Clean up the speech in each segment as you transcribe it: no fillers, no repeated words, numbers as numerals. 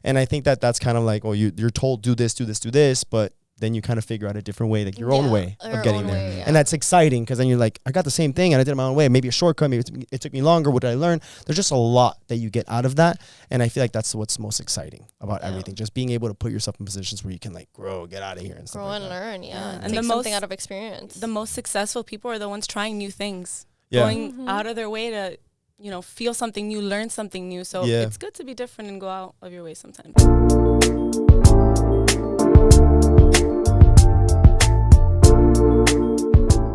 And I think that that's kind of like, you're told do this, but then you kind of figure out a different way, like your own way of getting there. And that's exciting because then you're like, I got the same thing and I did it my own way. Maybe a shortcut, maybe it took me longer. What did I learn? There's just a lot that you get out of that. And I feel like that's what's most exciting about everything. Just being able to put yourself in positions where you can like grow, get out of here and stuff grow like and that. learn, And take something out of experience. The most successful people are the ones trying new things, Yeah. going out of their way to, feel something new, learn something new. So it's good to be different and go out of your way sometimes.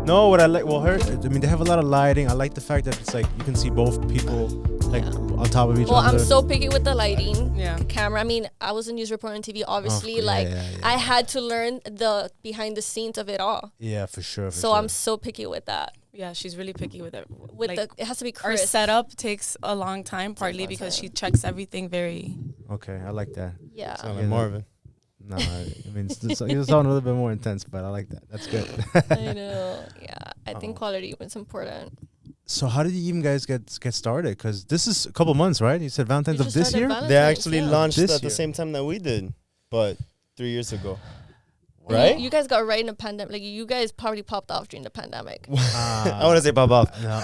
No, what I like, they have a lot of lighting. I like the fact that it's like you can see both people like on top of each other. Well, I'm so picky with the lighting, Yeah. the camera. I mean, I was a news reporter on TV. Obviously, I had to learn the behind the scenes of it all. Yeah, for sure. So I'm so picky with that. Yeah, she's really picky with it. It has to be Our crisp. setup takes a long time, partly because she checks everything very. Okay, I like that. Yeah. Sound like Marvin. No, I mean, it's sound a little bit more intense, but I like that. That's good. I know. Yeah, I think quality was important. So how did you even guys get started? Because this is a couple months, right? You said Valentine's of this year? They actually launched This at the year. same time that we did, but 3 years ago. You- Right? You guys got right in the pandemic. Like, you guys probably popped off during the pandemic. I want to say pop off. No.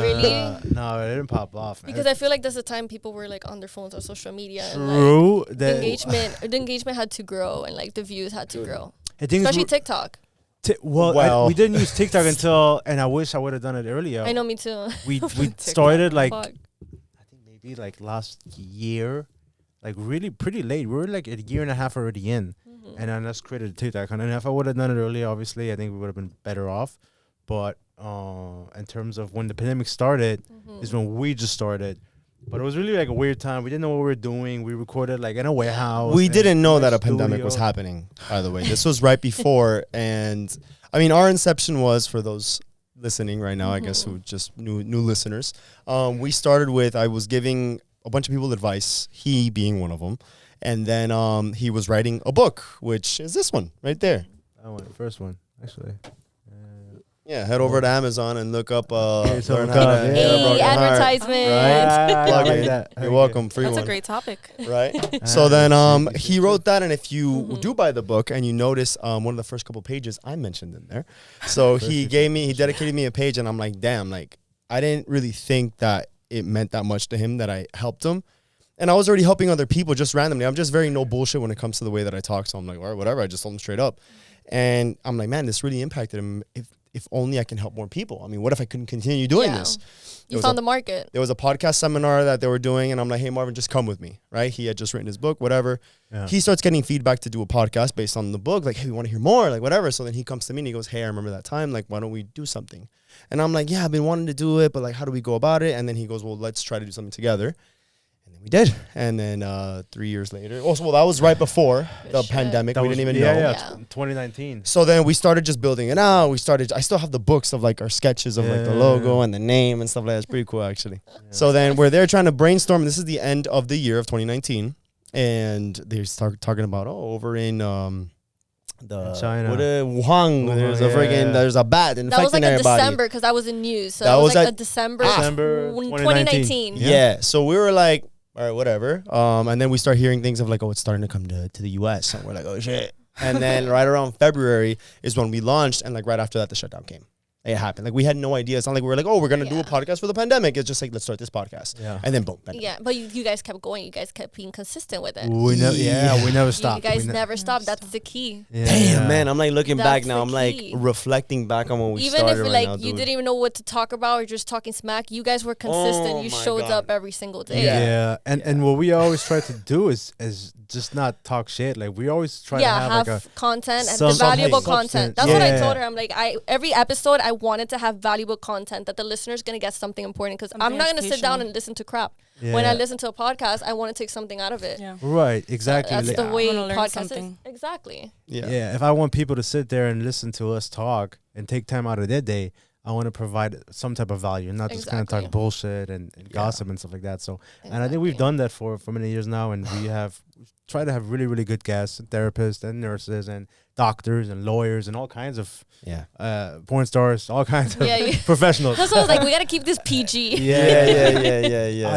Really? No, it didn't pop off. Because I feel like that's the time people were like on their phones or social media. True. And, like, the engagement had to grow and like the views had to grow. I think Especially TikTok. we didn't use TikTok until, and I wish I would have done it earlier. I know, me too. We started like, Fuck. I think maybe like last year, like really pretty late. We were like a year and a half already in. And then just created a TikTok. And if I would have done it earlier, obviously, I think we would have been better off. But in terms of when the pandemic started, is when we just started. But it was really like a weird time. We didn't know what we were doing. We recorded like in a warehouse. We didn't know that a pandemic was happening, by the way. This was right before. And I mean, our inception was, for those listening right now, I guess, who just new listeners, we started with, I was giving a bunch of people advice, he being one of them. And then he was writing a book, which is this one right there. That one, the first one, actually. Yeah, head over to Amazon and look up Learn Learn How How to- to Yeah, Heal a Broken Heart. Advertisement. Right? Plug it. You're welcome. Free That's one. a great topic. Right? So then he wrote that, and if you do buy the book and you notice one of the first couple pages I mentioned in there. So he dedicated me a page, and I'm like, damn, like I didn't really think that it meant that much to him that I helped him. And I was already helping other people just randomly. I'm just very no bullshit when it comes to the way that I talk. So I'm like, all right, whatever. I just told him straight up. And I'm like, man, this really impacted him. If only I can help more people. I mean, what if I couldn't continue doing this? You found the market. There was a podcast seminar that they were doing, and I'm like, hey, Marvin, just come with me, right? He had just written his book, whatever. Yeah. He starts getting feedback to do a podcast based on the book, like, hey, we want to hear more, like, whatever. So then he comes to me and he goes, hey, I remember that time. Like, why don't we do something? And I'm like, yeah, I've been wanting to do it, but like, how do we go about it? And then he goes, well, let's try to do something together. And then we did. And then 3 years later, well, that was right before the pandemic. We didn't even know. Yeah, 2019. So then we started just building it out. I still have the books of like our sketches of like the logo and the name and stuff like that. It's pretty cool, actually. Yeah. So then we're there trying to brainstorm. This is the end of the year of 2019. And they start talking about, over in China. Wuhan, there's a bat infecting everybody. That was like a December, because I was in news. So that was like a December 2019. Yeah. So we were like, all right, whatever. And then we start hearing things of like, it's starting to come to the US. And we're like, oh shit. And then right around February is when we launched. And like right after that, the shutdown came. It happened. Like we had no idea. It's not like we were like, we're going to do a podcast for the pandemic. It's just like, let's start this podcast. Yeah. And then boom. Pandemic. Yeah. But you guys kept going. You guys kept being consistent with it. We never stopped. You guys never stopped. That's the key. Yeah. Damn, man. I'm like looking back now. I'm like reflecting back on when we started. Even if like you didn't even know what to talk about or just talking smack, you guys were consistent. You showed up every single day. Yeah. And what we always try to do is just not talk shit. Like we always try to have like a content and the valuable content. That's what I told her. I'm like, every episode I wanted to have valuable content that the listener's gonna get something important, because I'm not gonna sit down and listen to crap. When I listen to a podcast, I want to take something out of it. Yeah. Right, exactly. That's the way podcast is. Exactly. Yeah. If I want people to sit there and listen to us talk and take time out of their day, I want to provide some type of value and not just kind of talk bullshit and gossip and stuff like that. So, and I think we've done that for many years now, and we have tried to have really, really good guests, therapists and nurses and doctors and lawyers and all kinds of porn stars, all kinds of professionals. That's why I was like, we gotta keep this PG. Yeah.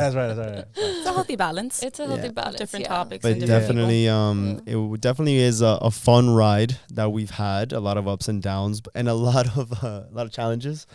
That's right. It's a healthy balance. It's a healthy balance. Different topics. But and definitely, it definitely is a fun ride that we've had. A lot of ups and downs, and a lot of challenges.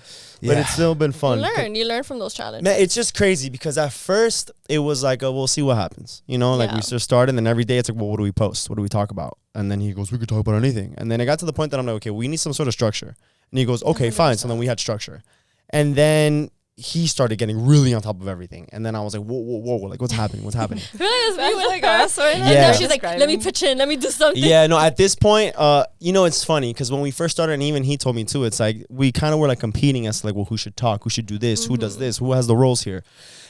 But it's still been fun. You learn from those challenges. Man, it's just crazy because at first it was like, we'll see what happens. You know, like we just started, and then every day it's like, well, what do we post? What do we talk about? And then he goes, we could talk about anything. And then it got to the point that I'm like, okay, we need some sort of structure. And he goes, okay, 100%. Fine. So then we had structure. And then he started getting really on top of everything. And then I was like, whoa, like, what's happening? Really, like us, right? And then she's like, let me pitch in, let me do something. Yeah, no, at this point, it's funny because when we first started, and even he told me too, it's like we kind of were like competing as to like, well, who should talk? Who should do this? Who does this? Who has the roles here?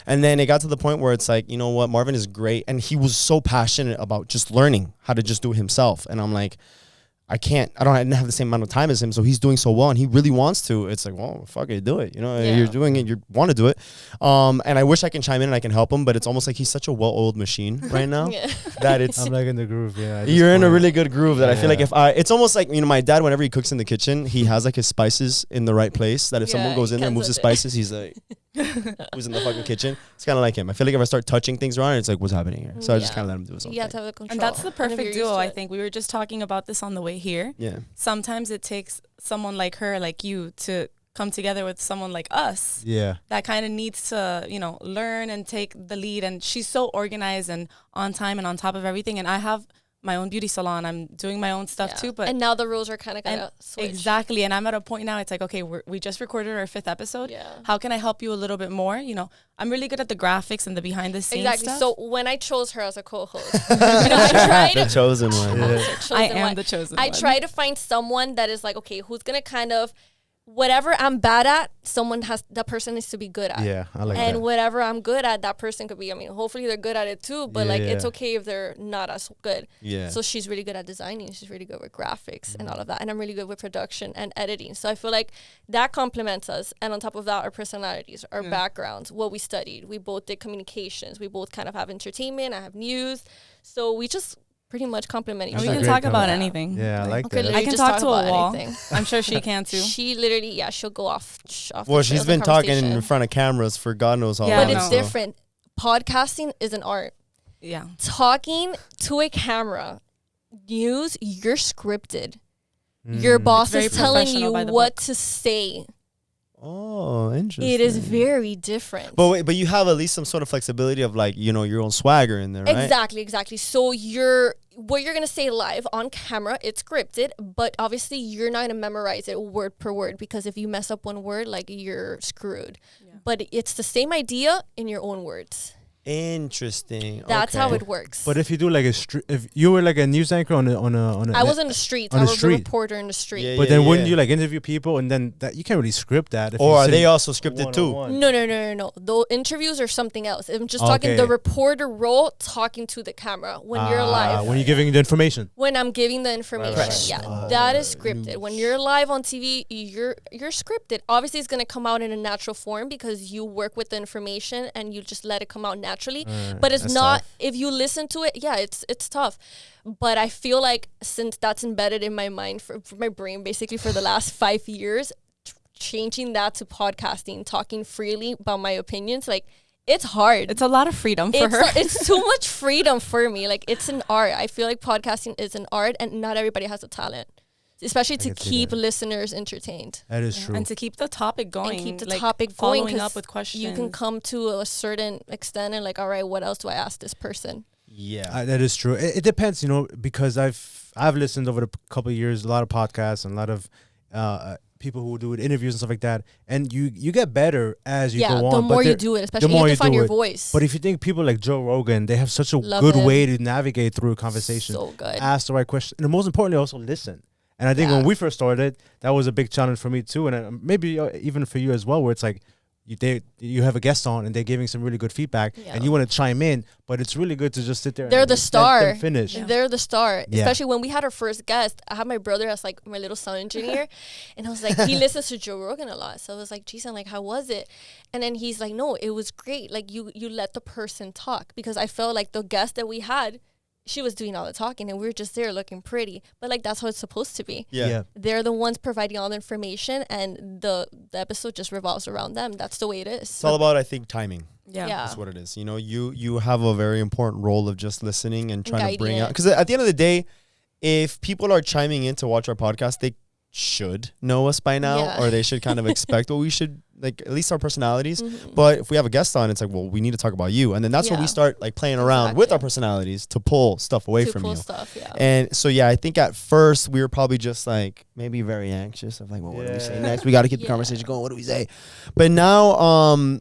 And then it got to the point where it's like, you know what? Marvin is great. And he was so passionate about just learning how to just do it himself. And I'm like, I didn't have the same amount of time as him, so he's doing so well, and he really wants to. It's like, well, fuck it, do it. You know, you're doing it, you want to do it. And I wish I can chime in and I can help him, but it's almost like he's such a well-oiled machine right now that it's. I'm like in the groove, You're in a really good groove that I feel like it's almost like, you know, my dad, whenever he cooks in the kitchen, he has like his spices in the right place, that if someone goes in there and moves his spices, he's like, who's in the fucking kitchen. It's kind of like him. I feel like if I start touching things around, it's like, what's happening here? So I just kind of let him do his own thing. To have the control. And that's the perfect duo, I think. We were just talking about this on the way here. Yeah. Sometimes it takes someone like her, like you, to come together with someone like us. Yeah. That kind of needs to, learn and take the lead. And she's so organized and on time and on top of everything. And I have my own beauty salon. I'm doing my own stuff too. But and now the rules are kind of gonna switch. Exactly. And I'm at a point now, it's like, okay, we just recorded our 5th episode. Yeah. How can I help you a little bit more? You know, I'm really good at the graphics and the behind the scenes stuff. So when I chose her as a co-host, I tried the chosen one. I am the chosen one. I try to find someone that is like, okay, who's gonna kind of, whatever I'm bad at, that person needs to be good at. Yeah, I like that. And whatever I'm good at, that person could be, hopefully they're good at it too, but it's okay if they're not as good. Yeah. So she's really good at designing. She's really good with graphics and all of that. And I'm really good with production and editing. So I feel like that complements us. And on top of that, our personalities, our backgrounds, what we studied. We both did communications. We both kind of have entertainment. I have news. So we just pretty much complement each other. We can talk about anything. Yeah, I like that. I can talk to a wall. I'm sure she can too. She literally, she'll go off. Well, she's been talking in front of cameras for God knows how long. But it's different. Podcasting is an art. Yeah. Talking to a camera, news, you're scripted. Your boss is telling you what to say. Oh, interesting. It is very different. But you have at least some sort of flexibility of like, your own swagger in there, right? Exactly. So what you're going to say live on camera, it's scripted, but obviously you're not going to memorize it word per word, because if you mess up one word, like, you're screwed. Yeah. But it's the same idea in your own words. Interesting. That's how it works. But if you do like if you were like a news anchor on a I was in the streets. I was a reporter in the street. Yeah, but then wouldn't you like interview people, and then that you can't really script that? Or are they also scripted too? No. The interviews are something else. I'm just talking the reporter role, talking to the camera when you're live. When you're giving the information. When I'm giving the information, that is scripted. When you're live on TV, you're scripted. Obviously, it's gonna come out in a natural form because you work with the information and you just let it come out naturally. But it's not tough. If you listen to it, it's tough. But I feel like since that's embedded in my mind, for my brain, basically for the last 5 years, changing that to podcasting, talking freely about my opinions, like, it's hard. It's a lot of freedom for her. It's too much freedom for me. Like, it's an art. I feel like podcasting is an art, and not everybody has the talent. Especially to keep listeners entertained. That is true. And to keep the topic going. And keep the topic going. Following up with questions. You can come to a certain extent and like, all right, what else do I ask this person? Yeah. That is true. It depends, because I've listened over the couple of years, a lot of podcasts and a lot of people who do interviews and stuff like that. And you get better as you go on. The more you do it, especially you have to find your voice. But if you think people like Joe Rogan, they have such a good way to navigate through a conversation. So good. Ask the right question. And most importantly, also listen. And I think when we first started, that was a big challenge for me too, and maybe even for you as well, where it's like you have a guest on and they're giving some really good feedback, and you want to chime in, but it's really good to just sit there. They're the star. Let them finish. Yeah. They're the star. Yeah. Especially when we had our first guest. I had my brother as like my little sound engineer, and I was like, he listens to Joe Rogan a lot, so I was like, geez, I'm like, how was it? And then he's like, no, it was great. Like you let the person talk, because I felt like the guest that we had, she was doing all the talking and we were just there looking pretty. But like that's how it's supposed to be. Yeah. They're the ones providing all the information and the episode just revolves around them. That's the way it is. It's all about, I think, timing. Yeah. That's what it is. You know, you have a very important role of just listening and trying to bring Guiding out, because at the end of the day, if people are chiming in to watch our podcast, they should know us by now, or they should kind of expect what we should, like, at least our personalities. But if we have a guest on, it's like, well, we need to talk about you. And then that's where we start like playing around with our personalities to pull stuff away from you. And so, I think at first we were probably just like maybe very anxious of like, well, what do we say next? We got to keep the conversation going. What do we say? But now,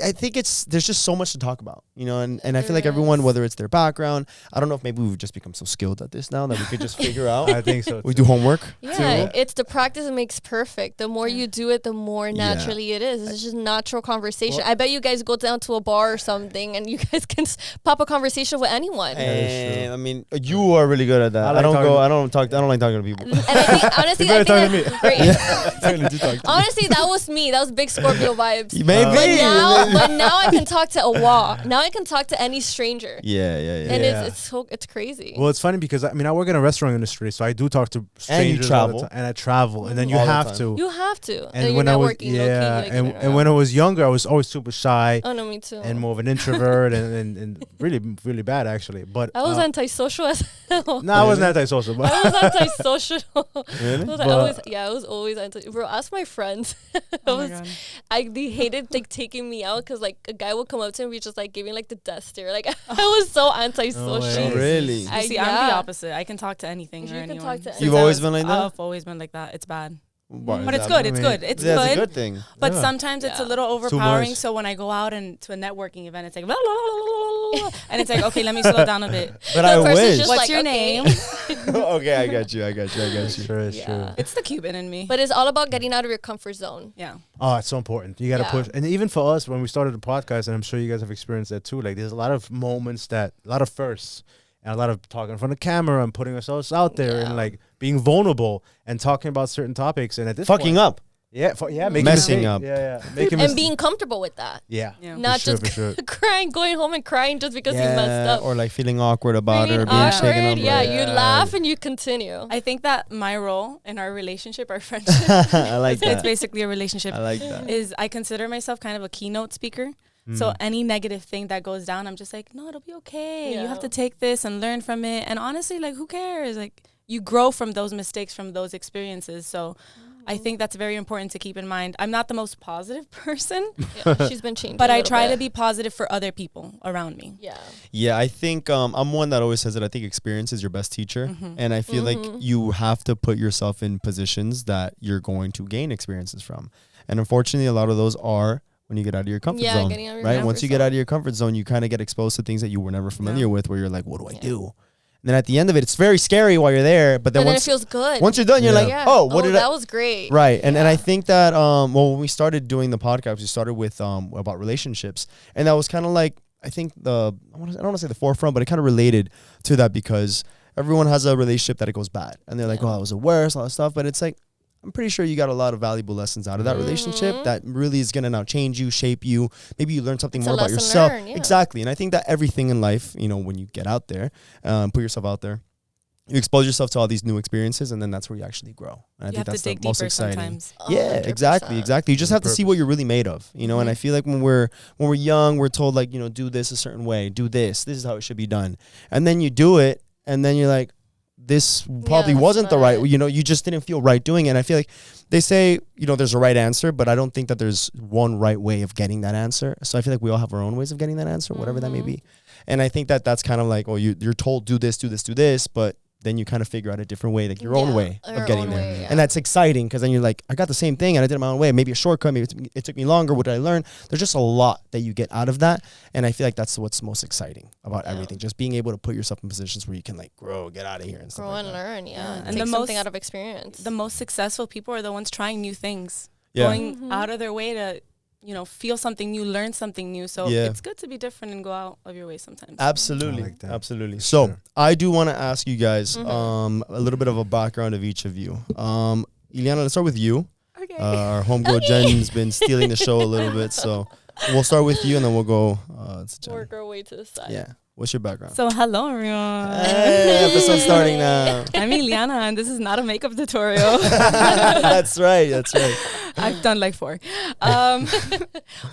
I think there's just so much to talk about, you know, and I feel like everyone, whether it's their background, I don't know if maybe we've just become so skilled at this now that we could just figure out. I think so. We do homework. Yeah, it's the practice that makes perfect. The more you do it, the more naturally it is. It's just natural conversation. Well, I bet you guys go down to a bar or something and you guys can pop a conversation with anyone. And I mean, you are really good at that. I don't like talking to people. And I think, honestly, honestly, that was me. That was big Scorpio vibes. Maybe. But now I can talk to a wall. Now I can talk to any stranger. Yeah. And it's crazy. Well, it's funny because I mean I work in a restaurant industry, so I do talk to strangers all the time, and I travel, and then you have to. You have to. And when I was and when I was younger, I was always super shy. Oh no, me too. And more of an introvert, and really really bad actually. But I was antisocial as hell. No, I wasn't antisocial. But I was antisocial. Really? I was always antisocial. Bro, ask my friends. They hated like taking me out because like a guy would come up to me and be just like giving like the death stare. Like I was so antisocial. Oh, really? I'm the opposite. I can talk to anything or anyone. Talk to You've always been like that? I've always been like that. It's bad. But it's good. It's good. It's good. It's a good thing. But sometimes it's a little overpowering. So when I go out and to a networking event, it's like, blah, blah, blah, blah, blah, and it's like, okay, let me slow down a bit. But I wish. What's your name? Okay, I got you. Sure. It's the Cuban in me. But it's all about getting out of your comfort zone. Yeah. Oh, it's so important. You got to push. And even for us, when we started the podcast, and I'm sure you guys have experienced that too, like there's a lot of moments a lot of firsts. And a lot of talking in front of camera and putting ourselves out there and like being vulnerable and talking about certain topics. And at this fucking point, up. Making messing up. And being comfortable with that. Yeah. Not just crying, going home and crying just because you messed up. Or like feeling awkward about it or being shaken up. Yeah, you laugh and you continue. I think that my role in our relationship, our friendship, I like that. It's basically a relationship. I like that. Is I consider myself kind of a keynote speaker. So any negative thing that goes down, I'm just like, no, it'll be okay. You have to take this and learn from it. And honestly, like, who cares? Like, you grow from those mistakes, from those experiences. So I think that's very important to keep in mind. I'm not the most positive person. She's been changing. But I try to be positive for other people around me. Yeah, I think I'm one that always says that I think experience is your best teacher. And I feel like you have to put yourself in positions that you're going to gain experiences from. And unfortunately, a lot of those are when you get out of your comfort zone, right? Once you get out of your comfort zone, you kind of get exposed to things that you were never familiar with, where you're like, what do I do? And then at the end of it, it's very scary while you're there, but then once it feels good. Once you're done, you're like, that was great. Right. And I think that, when we started doing the podcast, we started with, about relationships, and that was kind of like, I think I don't want to say the forefront, but it kind of related to that because everyone has a relationship that it goes bad and they're like, oh, that was the worst, all that stuff. But it's like, I'm pretty sure you got a lot of valuable lessons out of that relationship that really is going to now change you, shape you. Maybe you learn something more about yourself. Exactly. And I think that everything in life, you know, when you get out there, put yourself out there, you expose yourself to all these new experiences, and then that's where you actually grow. And I think that's the most exciting. Sometimes. Yeah, exactly. You just have to see what you're really made of, you know. And I feel like when we're young, we're told like, you know, do this a certain way, do this. This is how it should be done. And then you do it, and then you're like, this probably wasn't the right, you know, you just didn't feel right doing it. And I feel like they say, you know, there's a right answer, but I don't think that there's one right way of getting that answer. So I feel like we all have our own ways of getting that answer, whatever that may be. And I think that that's kind of like, you're told do this, but then you kind of figure out a different way, like your own way of getting there. And that's exciting because then you're like, I got the same thing and I did it my own way. Maybe a shortcut, maybe it took me longer. What did I learn? There's just a lot that you get out of that. And I feel like that's what's most exciting about everything. Just being able to put yourself in positions where you can like grow, get out of here and stuff like that. Learn, And take something out of experience. The most successful people are the ones trying new things. Yeah. Going out of their way to, you know, feel something new, learn something new. So it's good to be different and go out of your way sometimes. Absolutely. Like Absolutely. So I do want to ask you guys a little bit of a background of each of you. Iliana, let's start with you. Okay. Our homegirl Jen's been stealing the show a little bit. So we'll start with you and then we'll go to Jen. Work our way to the side. Yeah. What's your background? So hello everyone. Hey, episode starting now. I'm Iliana and this is not a makeup tutorial. That's right. I've done like 4.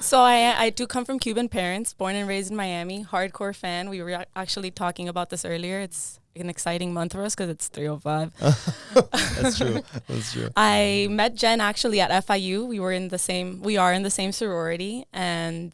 So I do come from Cuban parents, born and raised in Miami, hardcore fan. We were actually talking about this earlier. It's an exciting month for us because it's 305. That's true. I met Jen actually at FIU. We are in the same sorority, and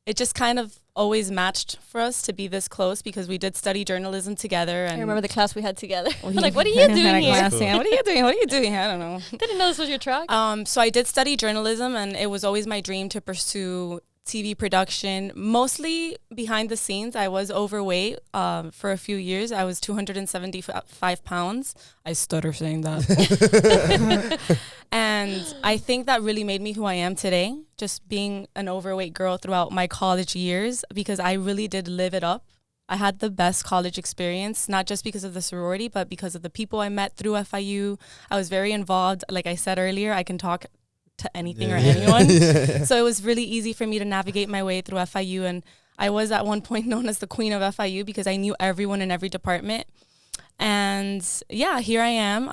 it just kind of always matched for us to be this close because we did study journalism together. And I remember the class we had together. Like, what are you doing here? Cool. What are you doing? I don't know. Didn't know this was your track. So I did study journalism, and it was always my dream to pursue TV production, mostly behind the scenes. I was overweight for a few years. I was 275 pounds. I stutter saying that. And I think that really made me who I am today, just being an overweight girl throughout my college years, because I really did live it up. I had the best college experience, not just because of the sorority, but because of the people I met through FIU. I was very involved. Like I said earlier, I can talk to anything or anyone. So it was really easy for me to navigate my way through FIU. And I was at one point known as the queen of FIU because I knew everyone in every department. And yeah, here I am.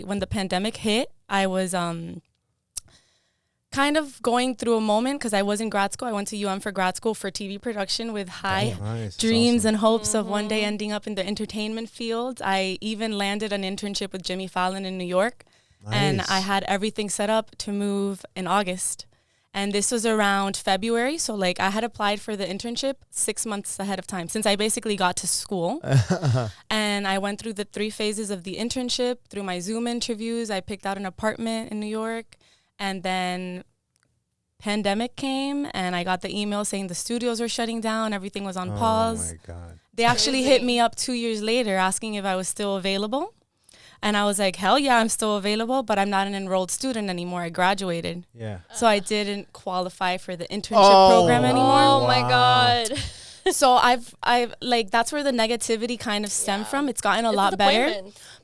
When the pandemic hit, I was kind of going through a moment because I was in grad school. I went to UM for grad school for TV production with high dreams and hopes of one day ending up in the entertainment field. I even landed an internship with Jimmy Fallon in New York. And I had everything set up to move in August. And this was around February. So like I had applied for the internship 6 months ahead of time since I basically got to school. And I went through the 3 phases of the internship, through my Zoom interviews. I picked out an apartment in New York. And then pandemic came and I got the email saying the studios were shutting down. Everything was on pause. Oh my God. They actually hit me up 2 years later asking if I was still available. And I was like, hell yeah, I'm still available, but I'm not an enrolled student anymore. I graduated. Yeah. So I didn't qualify for the internship program anymore. Oh my God. So I've like, that's where the negativity kind of stemmed from. It's gotten a lot better.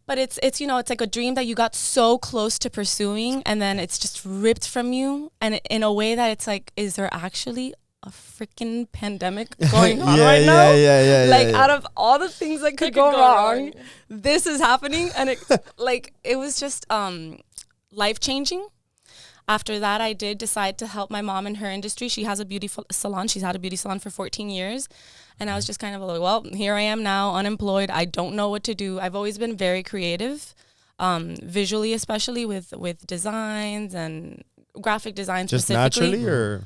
But it's it's like a dream that you got so close to pursuing and then it's just ripped from you. And in a way that it's like, is there actually a freaking pandemic going on right now? Yeah. Out of all the things that could go wrong, this is happening. And it was just life-changing. After that, I did decide to help my mom in her industry. She has a beauty salon. She's had a beauty salon for 14 years. And I was just kind of like, well, here I am now, unemployed. I don't know what to do. I've always been very creative, visually, especially with designs and graphic design just specifically. Naturally, or?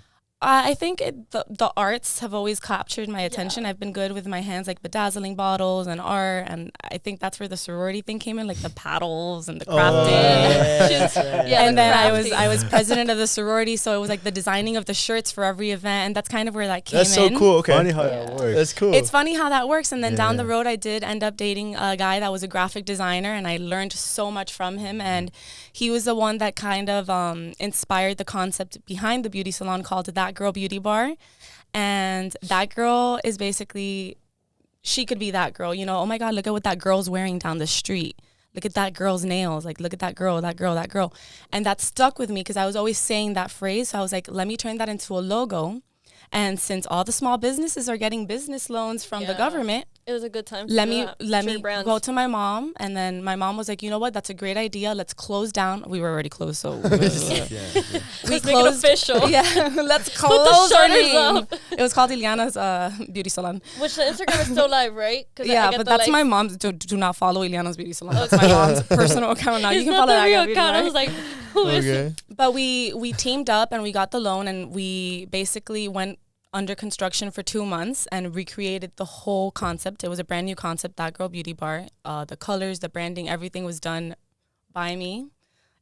I think the arts have always captured my attention. Yeah. I've been good with my hands, like bedazzling bottles and art. And I think that's where the sorority thing came in, like the paddles and the crafting. And then I was president of the sorority. So it was like the designing of the shirts for every event. And that's kind of where that came in. That's so cool. Okay. Funny how that works. That's cool. It's funny how that works. And then down the road, I did end up dating a guy that was a graphic designer. And I learned so much from him. And he was the one that kind of inspired the concept behind the beauty salon called That Girl Beauty Bar. And that girl is basically, she could be that girl, oh my God, look at what that girl's wearing down the street. Look at that girl's nails. Like, look at that girl. And that stuck with me because I was always saying that phrase. So I was like, let me turn that into a logo. And since all the small businesses are getting business loans from the government, it was a good time. Let me go to my mom, and then my mom was like, you know what? That's a great idea. Let's close down. We were already closed, so we let's make it official. Yeah, let's close our name. It was called Iliana's beauty salon. Which the Instagram is still live, right? Yeah, but that's my mom's. Do not follow Iliana's beauty salon. That's my mom's personal account now. You can follow that real account. I was like, who is it? But we teamed up and we got the loan, and we basically went under construction for 2 months and recreated the whole concept. It was a brand new concept, That Girl Beauty Bar. The colors, the branding, everything was done by me.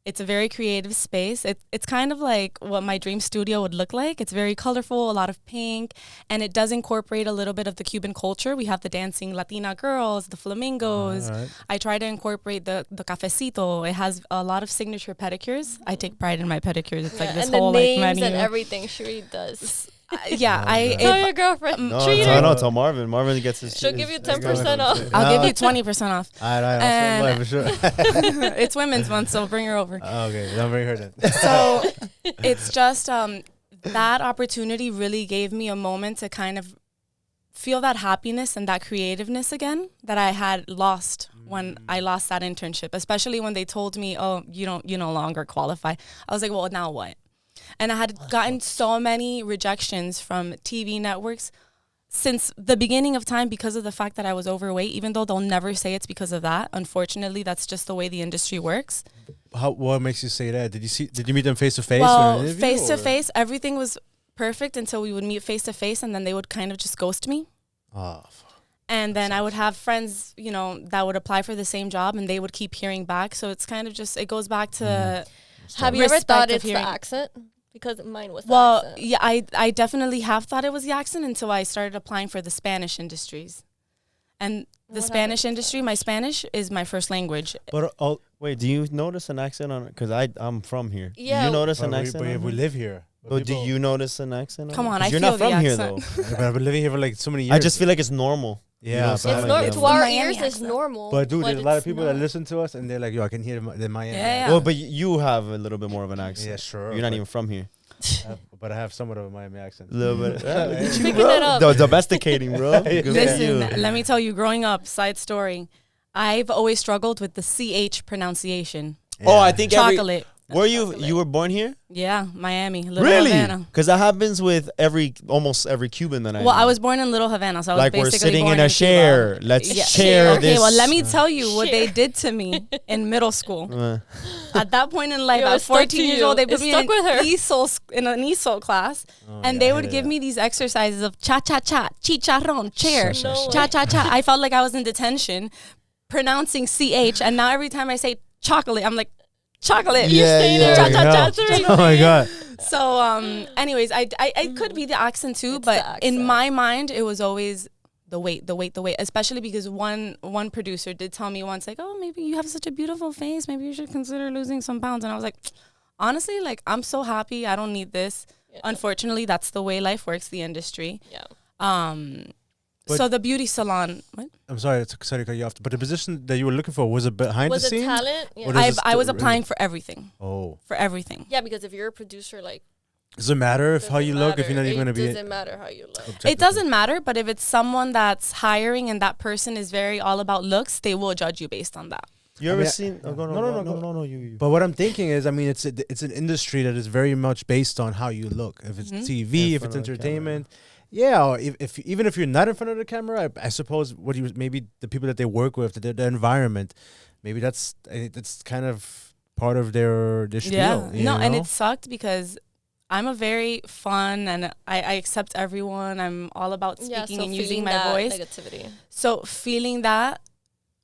It's a very creative space. It's kind of like what my dream studio would look like. It's very colorful, a lot of pink, and it does incorporate a little bit of the Cuban culture. We have the dancing Latina girls, the flamingos. Right. I try to incorporate the cafecito. It has a lot of signature pedicures. I take pride in my pedicures. It's like this and whole the names menu. And everything Sheree does. Tell your girlfriend. Treat her. No, tell Marvin. Marvin gets his. She'll give you 10% off. I'll give you 20% off. All right, for sure. It's Women's Month, so bring her over. Okay, don't bring her then. So it's just that opportunity really gave me a moment to kind of feel that happiness and that creativeness again that I had lost when I lost that internship, especially when they told me, oh, you no longer qualify. I was like, well, now what? And I had gotten so many rejections from TV networks since the beginning of time because of the fact that I was overweight, even though they'll never say it's because of that. Unfortunately, that's just the way the industry works. What makes you say that? Did you meet them face to face? Well, face to face, everything was perfect until we would meet face to face, and then they would kind of just ghost me. Oh. And then I would have friends, that would apply for the same job, and they would keep hearing back. So it's kind of just, it goes back to Have you ever thought it's the accent? Because mine was the accent. Yeah, I definitely have thought it was the accent until I started applying for the Spanish industries. And the Spanish industry, my Spanish is my first language. But wait, do you notice an accent on it? Because I'm from here. Yeah. Do you notice an accent? But we live here. But do you notice an accent? Come on, I you're feel not from the here accent. though. But I've been living here for like so many years. I just feel like it's normal. Yeah, It's but normal. To our Miami ears, it's accent. normal. But dude, there's a lot of it's people not. that listen to us and they're like, yo, I can hear the Miami. Yeah. Well, but you have a little bit more of an accent. Yeah, sure. You're not even from here. But I have somewhat of a Miami accent. A little bit. Picking it up. Domesticating, bro. Good for you. Listen, let me tell you, growing up, side story, I've always struggled with the CH pronunciation. Oh, I think Chocolate. Were you were born here? Yeah, Miami, Little Really? Havana. Because that happens with almost every Cuban that I know. Well, I was born in Little Havana, so I was like basically we're sitting born in a chair. Cuba. Let's Yeah. share Okay, this. well, let me tell you what they Share. did to me in middle school. Uh, At that point in life, Yo, at it stuck 14 to years you. old, they It put me stuck with her. in an ESOL class, Oh, and yeah, they I would hated give that. me these exercises of cha-cha-cha, chicharron, chair, Sure, No cha-cha-cha. I felt like I was in detention pronouncing CH, and now every time I say chocolate, I'm like, chocolate. Yeah, saying yeah, it. Cha, cha, yeah. cha, cha. Oh my god. So, anyways, I could be the accent too, It's but the in accent. my mind, it was always the weight, especially because one producer did tell me once, like, oh, maybe you have such a beautiful face. Maybe you should consider losing some pounds. And I was like, honestly, like, I'm so happy. I don't need this. Yeah. Unfortunately, that's the way life works, the industry. Yeah. But- So the beauty salon, what? I'm sorry to cut you off. But the position that you were looking for was it behind Was the it scenes? talent? Yeah. Or does I was really- applying for everything. Oh, For everything. Yeah, because if you're a producer, like, does it matter if how you look if you're not even gonna be? It doesn't matter how you look. It doesn't matter, but if it's someone that's hiring and that person is very all about looks, they will judge you based on that. You I ever mean, seen? Oh, no, you. But what I'm thinking is, I mean, it's an industry that is very much based on how you look. If it's TV, In if front it's of the entertainment, yeah. Or if even if you're not in front of the camera, I suppose maybe the people that they work with, the environment, maybe that's kind of part of their spiel. Yeah. you No, and know? it sucked because I'm a very fun and I accept everyone. I'm all about speaking and using my voice. Negativity. So feeling that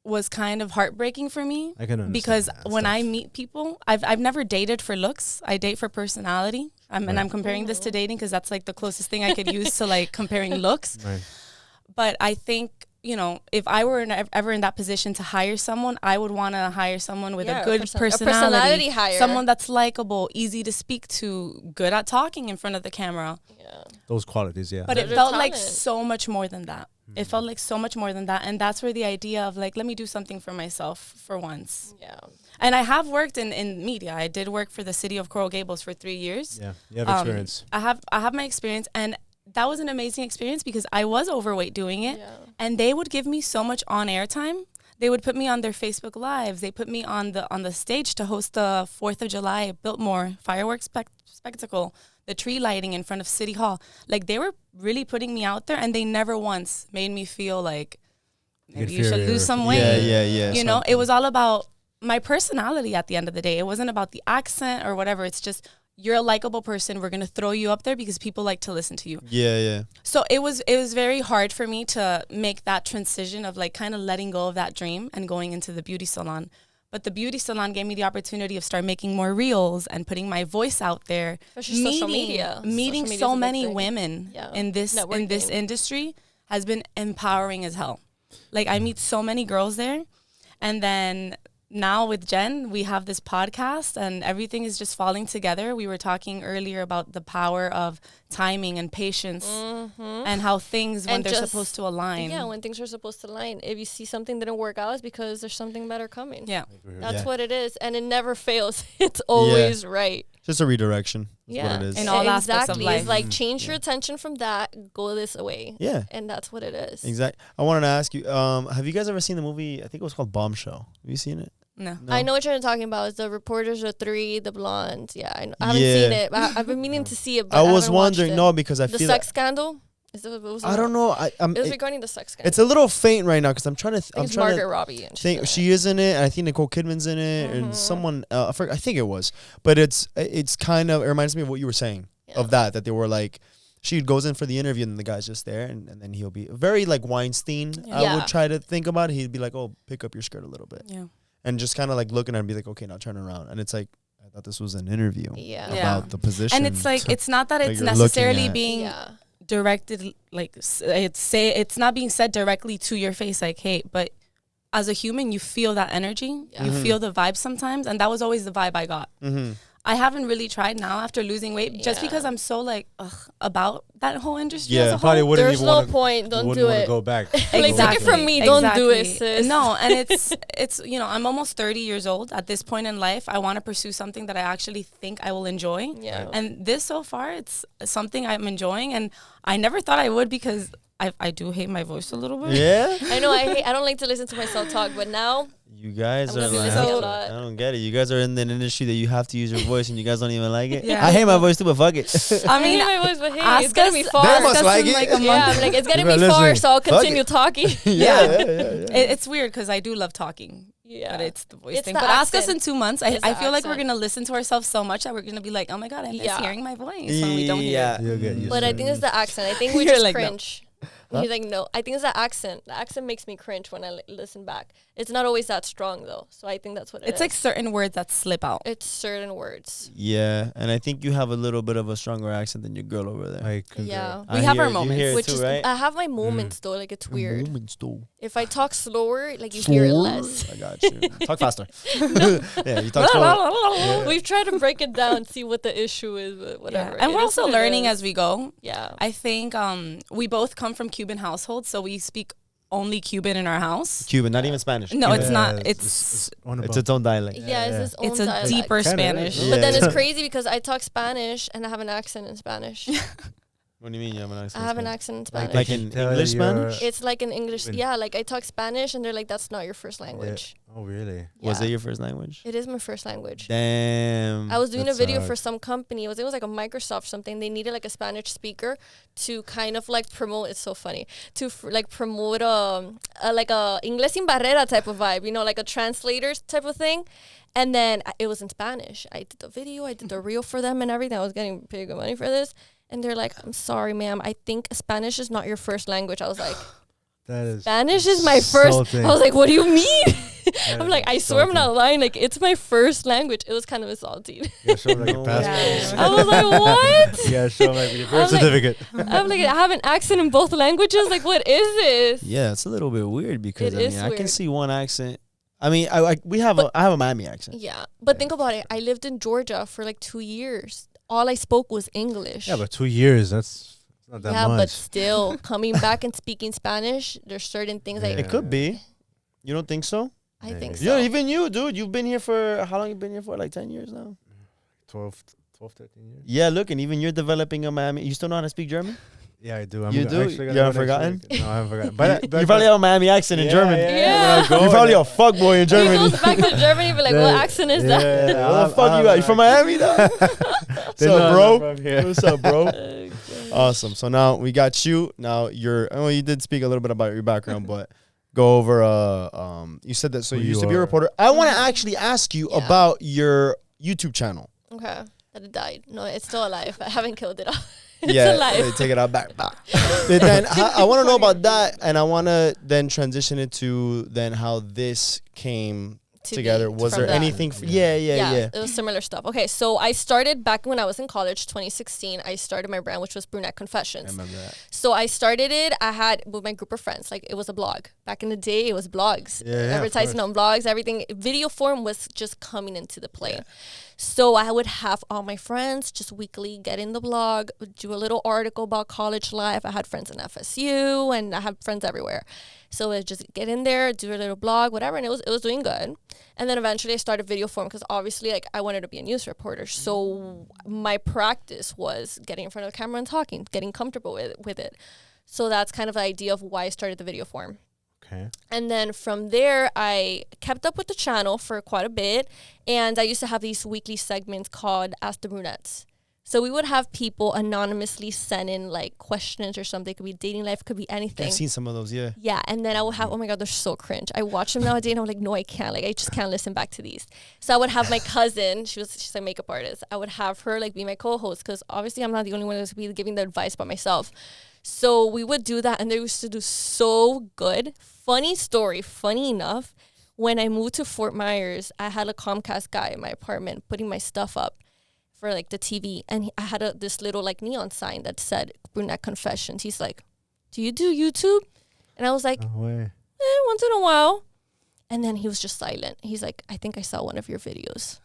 was kind of heartbreaking for me I can understand because that when stuff. I meet people, I've never dated for looks. I date for personality. And I'm comparing this to dating because that's like the closest thing I could use to like comparing looks. Right. But I think, if I were ever in that position to hire someone, I would want to hire someone with a good personality. A personality hire. Someone that's likable, easy to speak to, good at talking in front of the camera. Yeah. Those qualities, yeah. But it Their felt like talent. so much more than that. It felt like so much more than that. And that's where the idea of like, let me do something for myself for once. Yeah. And I have worked in media. I did work for the city of Coral Gables for 3 years. Yeah, you have experience. I have my experience, and that was an amazing experience because I was overweight doing it, Yeah. and they would give me so much on-air time. They would put me on their Facebook Lives. They put me on the stage to host the 4th of July Biltmore fireworks spectacle, the tree lighting in front of City Hall. Like, they were really putting me out there, and they never once made me feel like maybe you should Inferior. lose some weight. Yeah. You know, it was all about my personality at the end of the day. It wasn't about the accent or whatever. It's just, you're a likable person. We're going to throw you up there because people like to listen to you. Yeah. So it was very hard for me to make that transition of like kind of letting go of that dream and going into the beauty salon. But the beauty salon gave me the opportunity of start making more reels and putting my voice out there. Especially social media. Meeting Social media's so a big many thing. women Yeah. in this Networking. industry has been empowering as hell. Like, I meet so many girls there. And then now with Jen, we have this podcast and everything is just falling together. We were talking earlier about the power of timing and patience and how things, when And they're just- supposed to align. Yeah, when things are supposed to align. If you see something didn't work out, it's because there's something better coming. Yeah. That's Yeah. what it is. And it never fails. It's always right. Just a redirection. what it is. In all aspects of exactly. life. It's like change your attention from that, go this way. Yeah. And that's what it is. Exactly. I wanted to ask you, have you guys ever seen the movie? I think it was called Bombshell. Have you seen it? No. I know what you're talking about. It's the reporters are 3, the blondes. Yeah, I haven't seen it. I've been meaning to see it, but I was wondering, because I the feel sex scandal. Is it, was I don't know. It was regarding the sex scandal. It's a little faint right now because I'm trying to. I think it's Margaret Robbie. And think she is in it, and I think Nicole Kidman's in it, and someone. I think it was, but it's kind of. It reminds me of what you were saying of that they were like. She goes in for the interview and the guy's just there, and then he'll be very like Weinstein. I would try to think about it. He'd be like, "Oh, pick up your skirt a little bit," and just kind of like looking at her and be like, "Okay, now turn around." And it's like, I thought this was an interview about the position. And it's like it's not that it's necessarily being directed like it's not being said directly to your face like, hey, but as a human you feel that energy, you feel the vibe sometimes, and that was always the vibe I got. I haven't really tried now after losing weight just because I'm so like about that whole industry as a whole. There's no point. Don't do it. Go back. Like, take it from me. Don't do it, sis. No, and it's I'm almost 30 years old at this point in life. I want to pursue something that I actually think I will enjoy. Yeah. And this so far, it's something I'm enjoying, and I never thought I would because I do hate my voice a little bit. Yeah. I know. I don't like to listen to myself talk, but now. You guys I'm are like, I don't get it. You guys are in an industry that you have to use your voice, and you guys don't even like it. Yeah. I hate my voice too, but fuck it. I mean, my voice, but hey, it's gonna be far. They must like it. Like a month. Yeah, I'm like it's gonna be far, so I'll continue talking. Yeah. It's weird because I do love talking. Yeah, but it's the voice thing. But ask us in 2 months. I feel like we're gonna listen to ourselves so much that we're gonna be like, oh my god, I miss hearing my voice when we don't hear it. But I think it's the accent. I think we just cringe. He's like, no. I think it's the accent. The accent makes me cringe when I listen back. It's not always that strong, though. So I think that's what it is. It's like certain words that slip out. It's certain words. Yeah, and I think you have a little bit of a stronger accent than your girl over there. Yeah. We have our moments. Which is, I have my moments, though. Like, it's weird. If I talk slower, like, you hear it less. I got you. Talk faster. Yeah, you talk slower. We've tried to break it down, see what the issue is, but whatever. Yeah. And we're also learning as we go. Yeah. I think we both come from Cuban households, so we speak only Cuban in our house. Cuban, not even Spanish. No, Cuban. it's not. It's its own dialect. Yeah, it's its own It's a dialect. deeper Spanish. But then it's crazy because I talk Spanish and I have an accent in Spanish. What do you mean you have an accent? I have an accent in Spanish. Like in English Spanish? It's like in English. Yeah, like I talk Spanish and they're like, that's not your first language. Yeah. Oh, really? Yeah. Was it your first language? It is my first language. Damn. I was doing a video for some company. It was like a Microsoft something. They needed like a Spanish speaker to kind of like promote. It's so funny to like promote like a Inglés sin barrera type of vibe. You know, like a translator type of thing. And then it was in Spanish. I did the video. I did the reel for them and everything. I was getting pretty good money for this. And they're like, I'm sorry, ma'am. I think Spanish is not your first language. I was like, Spanish is my first. I was like, what do you mean? I'm like, I swear I'm not lying. Like, it's my first language. It was kind of insulting. Yeah, show like your passport. I was like, what? Yeah, show like your birth certificate. I'm like, I have an accent in both languages. Like, what is this? Yeah, it's a little bit weird because I can see one accent. I mean, I have a Miami accent. Yeah, but think about it. I lived in Georgia for like 2 years. All I spoke was English. Yeah, but 2 years, that's not that much. Yeah, but still, coming back and speaking Spanish, there's certain things like... It could be. You don't think so? I think so. Yeah, even you, dude. You've been here for... How long you been here for? Like 10 years now? 12, 13 years. Yeah, look, and even you're developing a Miami... You still know how to speak German? Yeah, I do. You do? You haven't forgotten? No, I haven't forgotten. But you probably have a Miami accent in German. Yeah. You're probably a fuckboy in Germany. He goes back to Germany and be like, what accent is that? Yeah. What the fuck you got? You from Miami though? What's up, bro? What's up, bro? Awesome. So now we got you. Now you did speak a little bit about your background, but go over you said that you used to be a reporter. I want to actually ask you about your YouTube channel. Okay. That it died. No, it's still alive. I haven't killed it off. It's alive. Take it out back. But then I want to know about that, and I want to then transition it to then how this came together. Was there anything? Yeah. It was similar stuff. Okay, so I started back when I was in college, 2016. I started my brand, which was Brunette Confessions. I remember that. So I started it. I had with my group of friends. Like, it was a blog back in the day, it was blogs. Advertising on blogs, everything. Video form was just coming into the play. So I would have all my friends just weekly get in the blog, do a little article about college life. I had friends in FSU and I have friends everywhere. So I just get in there, do a little blog, whatever, and it was doing good. And then eventually I started video form because obviously like I wanted to be a news reporter. So my practice was getting in front of the camera and talking, getting comfortable with it. So that's kind of the idea of why I started the video form. Okay. And then from there, I kept up with the channel for quite a bit. And I used to have these weekly segments called Ask the Brunettes. So we would have people anonymously send in like questions or something. It could be dating life, could be anything. I've seen some of those, yeah. Yeah, and then I would have, oh my God, they're so cringe. I watch them nowadays and I'm like, no, I can't. Like, I just can't listen back to these. So I would have my cousin, she's a makeup artist. I would have her like be my co-host because obviously I'm not the only one who's be giving the advice by myself. So we would do that and they used to do so good. Funny story, funny enough, when I moved to Fort Myers, I had a Comcast guy in my apartment putting my stuff up for like the TV, and I had this little like neon sign that said Brunette Confessions. He's like, do you do YouTube? And I was like, once in a while. And then he was just silent. He's like, I think I saw one of your videos.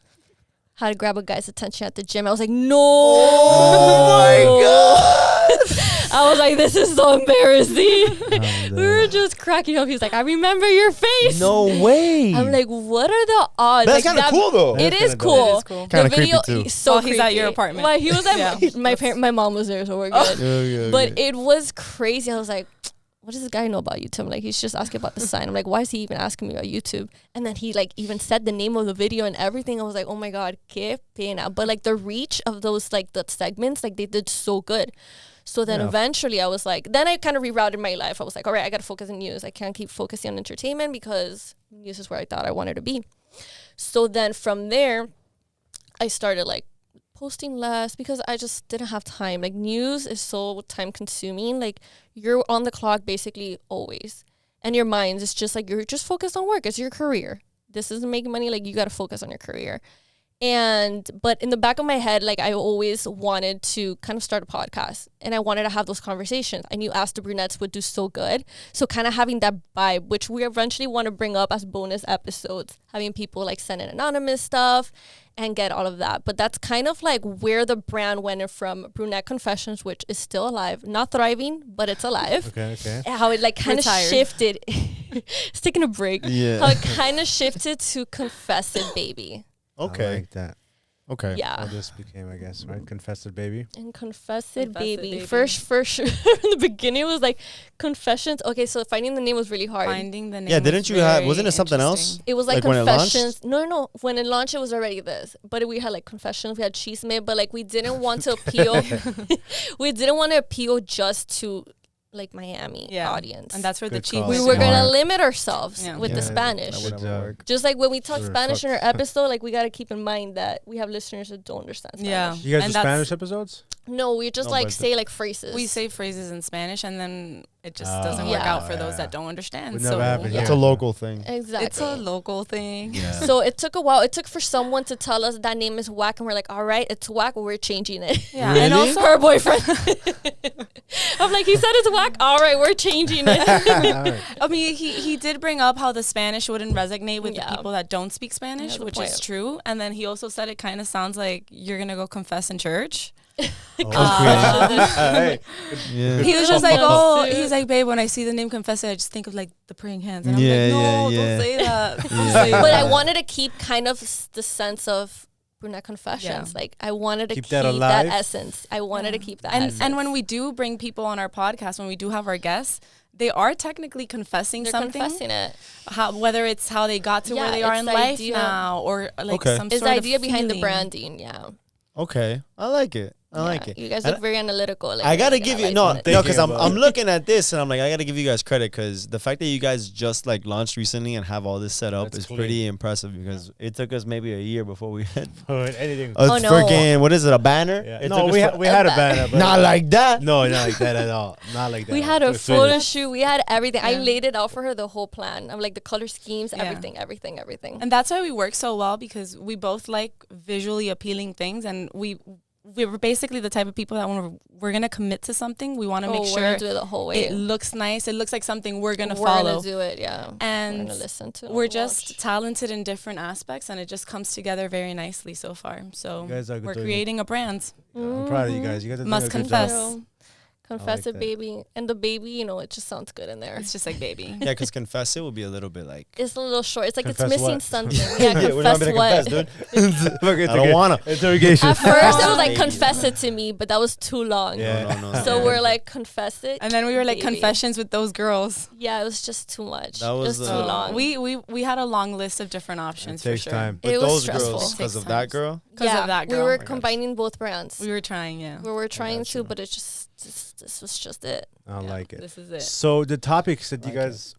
How to grab a guy's attention at the gym. I was like, no. Oh my God. I was like, this is so embarrassing. We were just cracking up. He was like, I remember your face. No way. I'm like, what are the odds? That's like, kind of cool though. It is cool. Kind of creepy too. So he's at your apartment. Like, he was at my mom was there, so we're good. But it was crazy. I was like, what does this guy know about YouTube? Like, he's just asking about the sign. I'm like, why is he even asking me about YouTube? And then he like even said the name of the video and everything. I was like, oh my God, que pena. But like the reach of those like the segments, like they did so good. So then eventually I was like, then I kind of rerouted my life. I was like, all right, I got to focus on news. I can't keep focusing on entertainment because news is where I thought I wanted to be. So then from there, I started like posting less because I just didn't have time. Like news is so time consuming. Like you're on the clock basically always. And your mind is just like, you're just focused on work. It's your career. This isn't making money. Like you got to focus on your career. But in the back of my head, like I always wanted to kind of start a podcast and I wanted to have those conversations. I knew Ask the Brunettes would do so good. So kind of having that vibe, which we eventually want to bring up as bonus episodes, having people like send in anonymous stuff and get all of that. But that's kind of like where the brand went from Brunette Confessions, which is still alive, not thriving, but it's alive. Okay. How it like kind of shifted. It's taking a break. Yeah. How it kind of shifted to Confess It Baby. Okay. I like that. Okay. Yeah. How this became, I guess, right? Confess It Baby. And Confess It Baby. First, in the beginning it was like Confessions. Okay, so finding the name was really hard. Finding the name. Yeah, didn't you have, wasn't it something else? It was like when Confessions. No. When it launched, it was already this. But we had like Confessions, we had Chisme, but like we didn't want to appeal. We didn't want to appeal just to like Miami audience. And that's where the cheap. We were gonna limit ourselves with the Spanish. Just like when we talk Spanish in our episode, like we gotta keep in mind that we have listeners that don't understand Spanish. Yeah. You guys do Spanish episodes? No, we just like say like phrases. We say phrases in Spanish and then it just doesn't work out for those that don't understand. So it's a local thing. Exactly. It's a local thing. Yeah. So it took a while. It took for someone to tell us that name is whack and we're like, all right, it's whack, we're changing it. Yeah. Really? And also her boyfriend. I'm like, he said it's whack. All right, we're changing it. I mean, he did bring up how the Spanish wouldn't resonate with the people that don't speak Spanish, which is true. And then he also said it kind of sounds like you're going to go confess in church. He was just like, he's like, babe, when I see the name Confess It, I just think of like the praying hands. And I'm like, no, don't say that. But I wanted to keep kind of the sense of Brunette Confessions. Like I wanted to keep that essence. I wanted to keep that essence. And when we do bring people on our podcast, when we do have our guests, they are technically confessing something. Confessing it. Whether it's how they got to where they are in life now or like some it's sort the of idea behind the feeling. branding, Okay, I like it. I like it. You guys look very analytical. Like, I gotta give you because I'm looking at this and I'm like, I gotta give you guys credit because the fact that you guys just like launched recently and have all this set up is pretty impressive because it took us maybe a year before we had anything. Freaking, what is it, a banner? Yeah. No, we had a banner, but not like that. No, not like that at all. Not like that. We had a photo shoot. We had everything. I laid it out for her, the whole plan. I'm like the color schemes, everything. And that's why we work so well because we both like visually appealing things and we we're basically the type of people that when we're going to commit to something, we want to make sure do it the whole way. It looks nice. It looks like something we're going to We're follow. We're going to do it, yeah. And we're going to listen to it. We're just talented in different aspects, and it just comes together very nicely so far. So we're creating a brand. I'm proud of you guys. You guys are Must confess. Confess it, baby. And the baby, you know, it just sounds good in there. It's just like baby. Yeah, because confess it would be a little bit like... It's a little short. It's like confess it's missing what? something. Yeah, confess what? Confess, dude. I don't want to. Interrogation. At first, it was like, confess it to me, but that was too long. Yeah. No. So we're like, confess it. And then we were like, confessions with those girls. Yeah, it was just too much. That was just too long. We had a long list of different options for sure. Time. But it was those stressful. girls, because of that girl? Because of that girl. We were combining both brands. We were trying, yeah. We were trying to, but it just this was just it. I like it. This is it. So the topics that you guys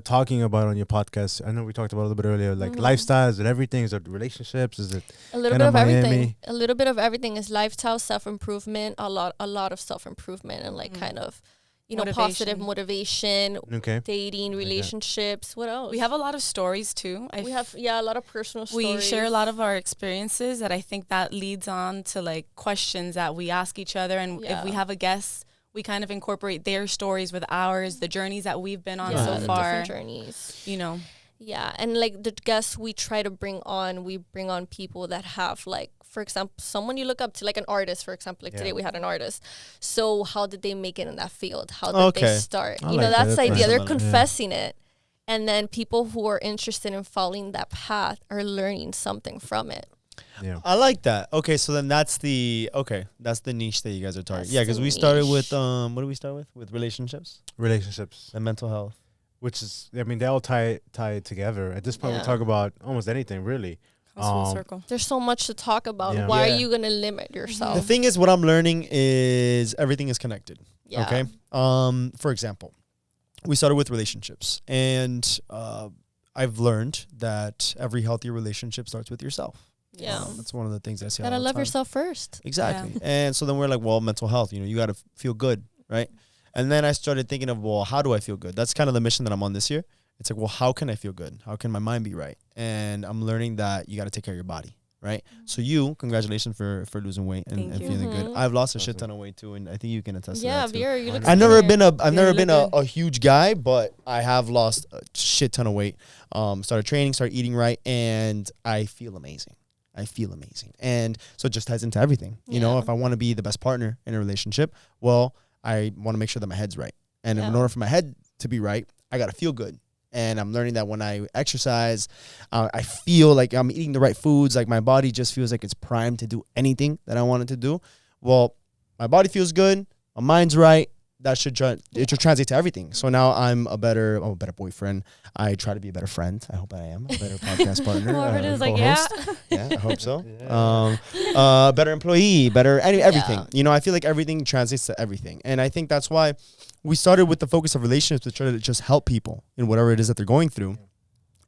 talking about on your podcast, I know we talked about a little bit earlier, like lifestyles and everything. Is it relationships? Is it a little bit of everything? A little bit of everything is lifestyle, self-improvement, a lot of self-improvement, and like kind of, you know, positive motivation, dating, relationships. What else? We have a lot of stories too. We have a lot of personal stories. We share a lot of our experiences that I think that leads on to like questions that we ask each other, and if we have a guest, we kind of incorporate their stories with ours, the journeys that we've been on so far. Different journeys. You know. Yeah, and like the guests we try to bring on, we bring on people that have like, for example, someone you look up to, like an artist, for example. Like today we had an artist. So how did they make it in that field? How did they start? You know, that's the idea. They're confessing it. And then people who are interested in following that path are learning something from it. Yeah, I like that. Okay, so then that's the niche that you guys are targeting. Yeah, because we started with what do we start with? With relationships and mental health, which is, I mean, they all tie together. At this point, we talk about almost anything really. Full circle. There's so much to talk about. Yeah. Why are you gonna limit yourself? The thing is, what I'm learning is everything is connected. Yeah. Okay. For example, we started with relationships, and I've learned that every healthy relationship starts with yourself. Yeah, that's one of the things I say. Gotta love yourself first. Exactly. Yeah. And so then we're like, well, mental health. You know, you got to feel good, right? And then I started thinking of, well, how do I feel good? That's kind of the mission that I'm on this year. It's like, well, how can I feel good? How can my mind be right? And I'm learning that you got to take care of your body, right? So congratulations for losing weight and feeling good. I've lost a shit ton of weight too, and I think you can attest to that too. Vera, you look I've never been a huge guy, but I have lost a shit ton of weight. Started training, started eating right, and I feel amazing. And so it just ties into everything. You know, if I want to be the best partner in a relationship, well, I want to make sure that my head's right. And in order for my head to be right, I got to feel good. And I'm learning that when I exercise, I feel like I'm eating the right foods. Like my body just feels like it's primed to do anything that I want it to do. Well, my body feels good. My mind's right. That should translate to everything. So now I'm a better boyfriend. I try to be a better friend. I hope I am a better podcast partner. Whoever it is, yeah, I hope so. Better employee, everything. Yeah. You know, I feel like everything translates to everything, and I think that's why we started with the focus of relationships to try to just help people in whatever it is that they're going through.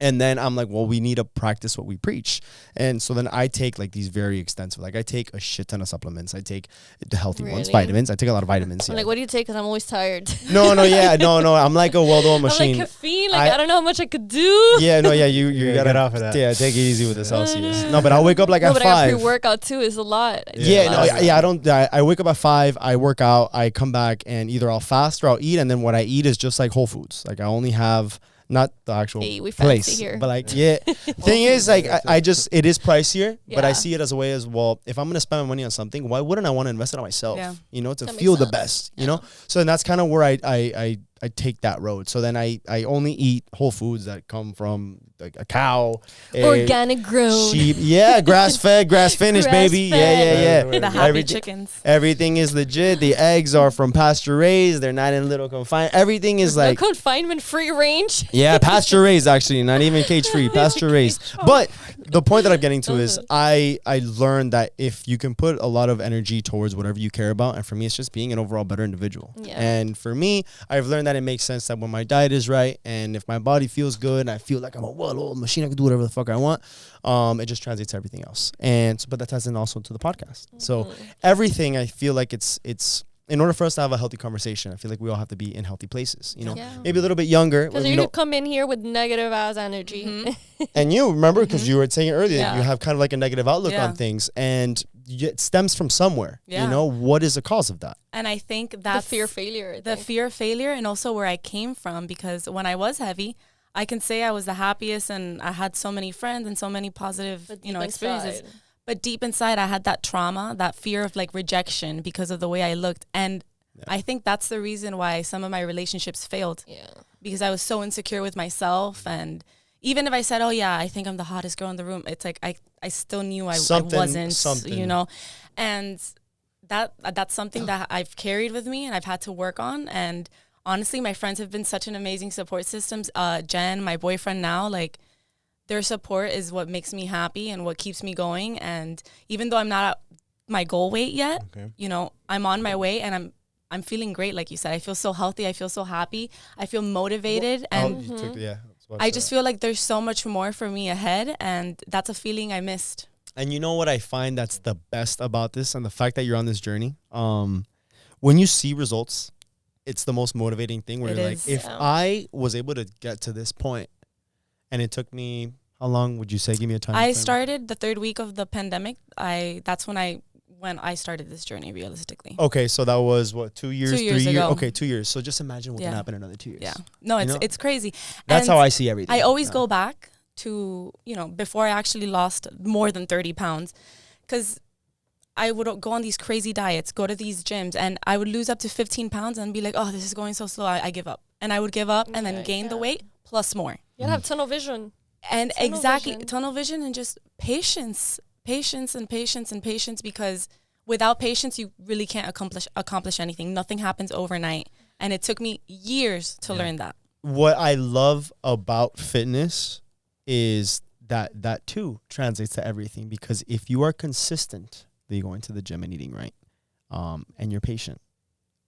And then I'm like, well, we need to practice what we preach. And so then I take like these very extensive, like I take a shit ton of supplements. I take the healthy ones, vitamins. I take a lot of vitamins. I'm like, what do you take? Because I'm always tired. No. I'm like a well-oiled machine. I'm like caffeine. Like I don't know how much I could do. Yeah, no, yeah, you gotta get off of that. Yeah, take it easy with the Celsius. No, but I'll wake up like at 5. But I got pre-workout too. Is a lot. I wake up at 5. I work out. I come back and either I'll fast or I'll eat. And then what I eat is just like whole foods. Like I only have. Not the actual place, here. But like, thing is, like, I just, it is pricier, but I see it as a way as, well, if I'm going to spend my money on something, why wouldn't I want to invest it on myself, you know, to feel the best, you know? So then that's kind of where I take that road. So then I only eat whole foods that come from like a cow, organic grown, sheep, grass fed, grass finished, baby, yeah. The happy chickens. Everything is legit. The eggs are from pasture raised. They're not in little confinement. Everything is like confinement free range. Yeah, pasture raised actually, not even cage free, pasture raised. But the point that I'm getting to is I learned that if you can put a lot of energy towards whatever you care about, and for me it's just being an overall better individual. Yeah. And for me, I've learned that it makes sense that when my diet is right and if my body feels good and I feel like I'm a well-oiled machine, I can do whatever the fuck I want, it just translates to everything else. And so, but that ties in also to the podcast. So everything, I feel like it's in order for us to have a healthy conversation, I feel like we all have to be in healthy places, you know, maybe a little bit younger. Because you come in here with negative ass energy. And you remember, because you were saying earlier, that you have kind of like a negative outlook on things. And it stems from somewhere. Yeah. You know, what is the cause of that? And I think that's the fear of failure. The fear of failure, and also where I came from, because when I was heavy, I can say I was the happiest and I had so many friends and so many positive, experiences. But deep inside, I had that trauma, that fear of like rejection because of the way I looked. And I think that's the reason why some of my relationships failed. Yeah. Because I was so insecure with myself. And even if I said, oh yeah, I think I'm the hottest girl in the room, it's like I still knew I wasn't, you know. And that's something that I've carried with me and I've had to work on. And honestly, my friends have been such an amazing support system. Jen, my boyfriend now, like, their support is what makes me happy and what keeps me going. And even though I'm not at my goal weight yet, I'm on my way and I'm feeling great. Like you said, I feel so healthy. I feel so happy. I feel motivated. I just feel like there's so much more for me ahead. And that's a feeling I missed. And you know what I find that's the best about this and the fact that you're on this journey? When you see results, it's the most motivating thing where you're like, if I was able to get to this point, and it took me, how long would you say? Give me a time. I started the 3rd week of the pandemic. That's when I started this journey realistically. Okay, so that was what, 2 years, 2 years 3 years? ago. Okay, 2 years. So just imagine what can happen in another 2 years. Yeah. No, it's crazy. That's how I see everything. I always go back to, before I actually lost more than 30 pounds, because I would go on these crazy diets, go to these gyms, and I would lose up to 15 pounds and be like, oh, this is going so slow. I give up. And I would give up and then gain the weight plus more. You gotta have tunnel vision. And tunnel vision and just patience, and patience, because without patience, you really can't accomplish anything. Nothing happens overnight. And it took me years to learn that. What I love about fitness is that too translates to everything, because if you are consistent, that you're going to the gym and eating right, and you're patient,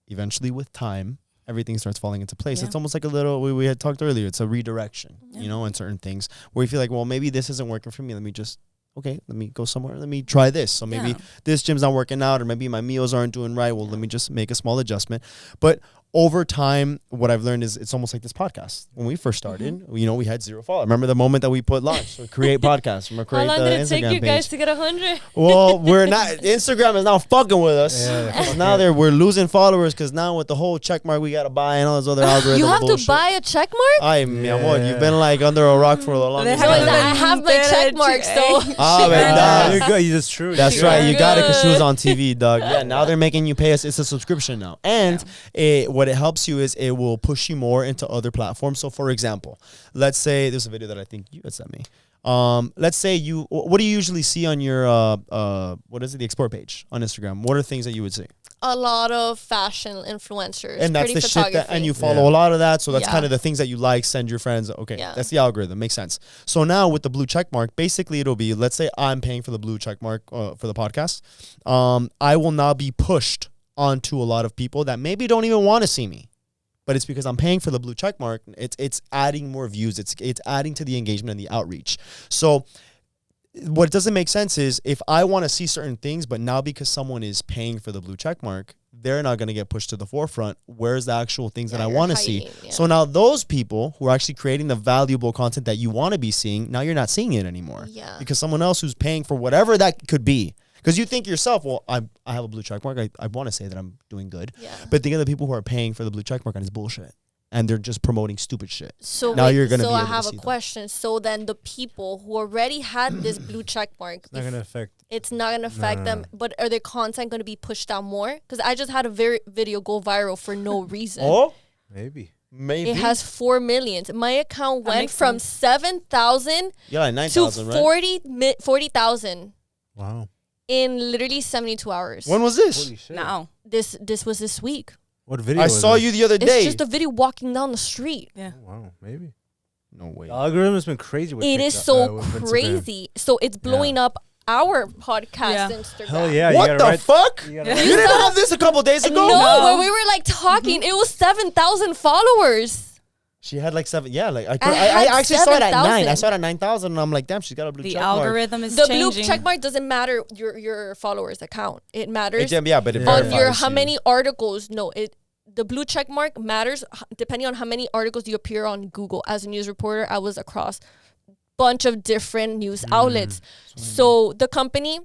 eventually with time, everything starts falling into place. It's almost like a little, we had talked earlier, it's a redirection, in certain things where you feel like, well, maybe this isn't working for me. Let me go somewhere. Let me try this. So maybe this gym's not working out, or maybe my meals aren't doing right. Well, let me just make a small adjustment. But over time, what I've learned is it's almost like this podcast. When we first started, we had 0 followers. Remember the moment that we put launch, so create podcasts, How long did it take you guys to get 100? Well, we're not. Instagram is now fucking with us. Now we're losing followers because now with the whole check mark we gotta buy and all those other algorithms. You have to buy a check mark? Ay, mi amor, you've been like under a rock for the longest time. I have my check marks though. You're good. That's true. That's right. You got it because she was on TV, dog. Yeah, now they're making you pay us. It's a subscription now. And what it helps you is it will push you more into other platforms. So, for example, let's say there's a video that I think you had sent me. Let's say what do you usually see on your, the explore page on Instagram? What are things that you would see? A lot of fashion influencers. And that's the shit and you follow a lot of that. So that's kind of the things that you like, send your friends. Okay, that's the algorithm. Makes sense. So now with the blue check mark, basically it'll be, let's say I'm paying for the blue check mark for the podcast. I will now be pushed onto a lot of people that maybe don't even want to see me. But it's because I'm paying for the blue check mark. It's adding more views. It's adding to the engagement and the outreach. So what doesn't make sense is if I want to see certain things, but now because someone is paying for the blue check mark, they're not going to get pushed to the forefront. Where's the actual things that I want to see? Yeah. So now those people who are actually creating the valuable content that you want to be seeing, now you're not seeing it anymore. Yeah. Because someone else who's paying for whatever that could be. Because you think yourself, well, I have a blue check mark. I want to say that I'm doing good. Yeah. But think of the people who are paying for the blue check mark and it's bullshit. And they're just promoting stupid shit. So now you're going to be able to see them. So I have a question. So then the people who already had this blue check mark, it's not going to affect them. But are their content going to be pushed out more? Because I just had a video go viral for no reason. Oh, maybe. It has 4 million. My account went from 7,000 to 40,000. Wow. In literally 72 hours. When was this? Holy shit. Now. This was this week. What video? I saw you the other day. It's just a video walking down the street. Yeah. Oh, wow, maybe. No way. The algorithm has been crazy with it. Is so crazy. So it's blowing up our podcast Instagram. Hell yeah. What the fuck? You didn't have this a couple days ago? No, when we were like talking, it was 7,000 followers. She had like 7. Yeah, like I actually saw it at 9. I saw it at 9,000, and I'm like, damn, she's got a blue check mark. The algorithm is changing. changing. The blue check mark doesn't matter your followers account. It matters. But it on your how many articles. No, the blue check mark matters depending on how many articles you appear on Google. As a news reporter, I was across bunch of different news outlets. So the company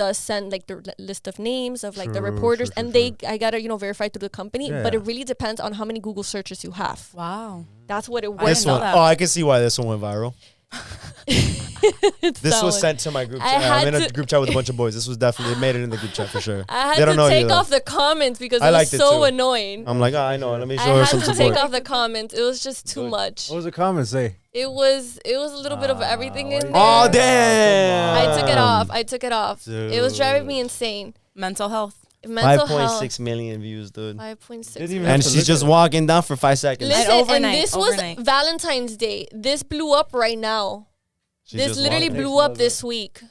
does send like the list of names of like the reporters, and I gotta verify through the company. But it really depends on how many Google searches you have. Wow, that's what it works. This one, I can see why this one went viral. This was sent to my group chat. I'm in a group chat with a bunch of boys. This was definitely, it made it in the group chat for sure. I had to take off the comments because it was so annoying. I'm like, I know. Let me show her some support. I had to take off the comments. It was just too much. What was the comment say? It was a little bit of everything in there. Oh, damn. I took it off. Dude. It was driving me insane. Mental health. 5.6 million views, dude. 5.6. And she's just walking down for 5 seconds. Listen, and this was Valentine's Day. This blew up right now. This literally blew up this week.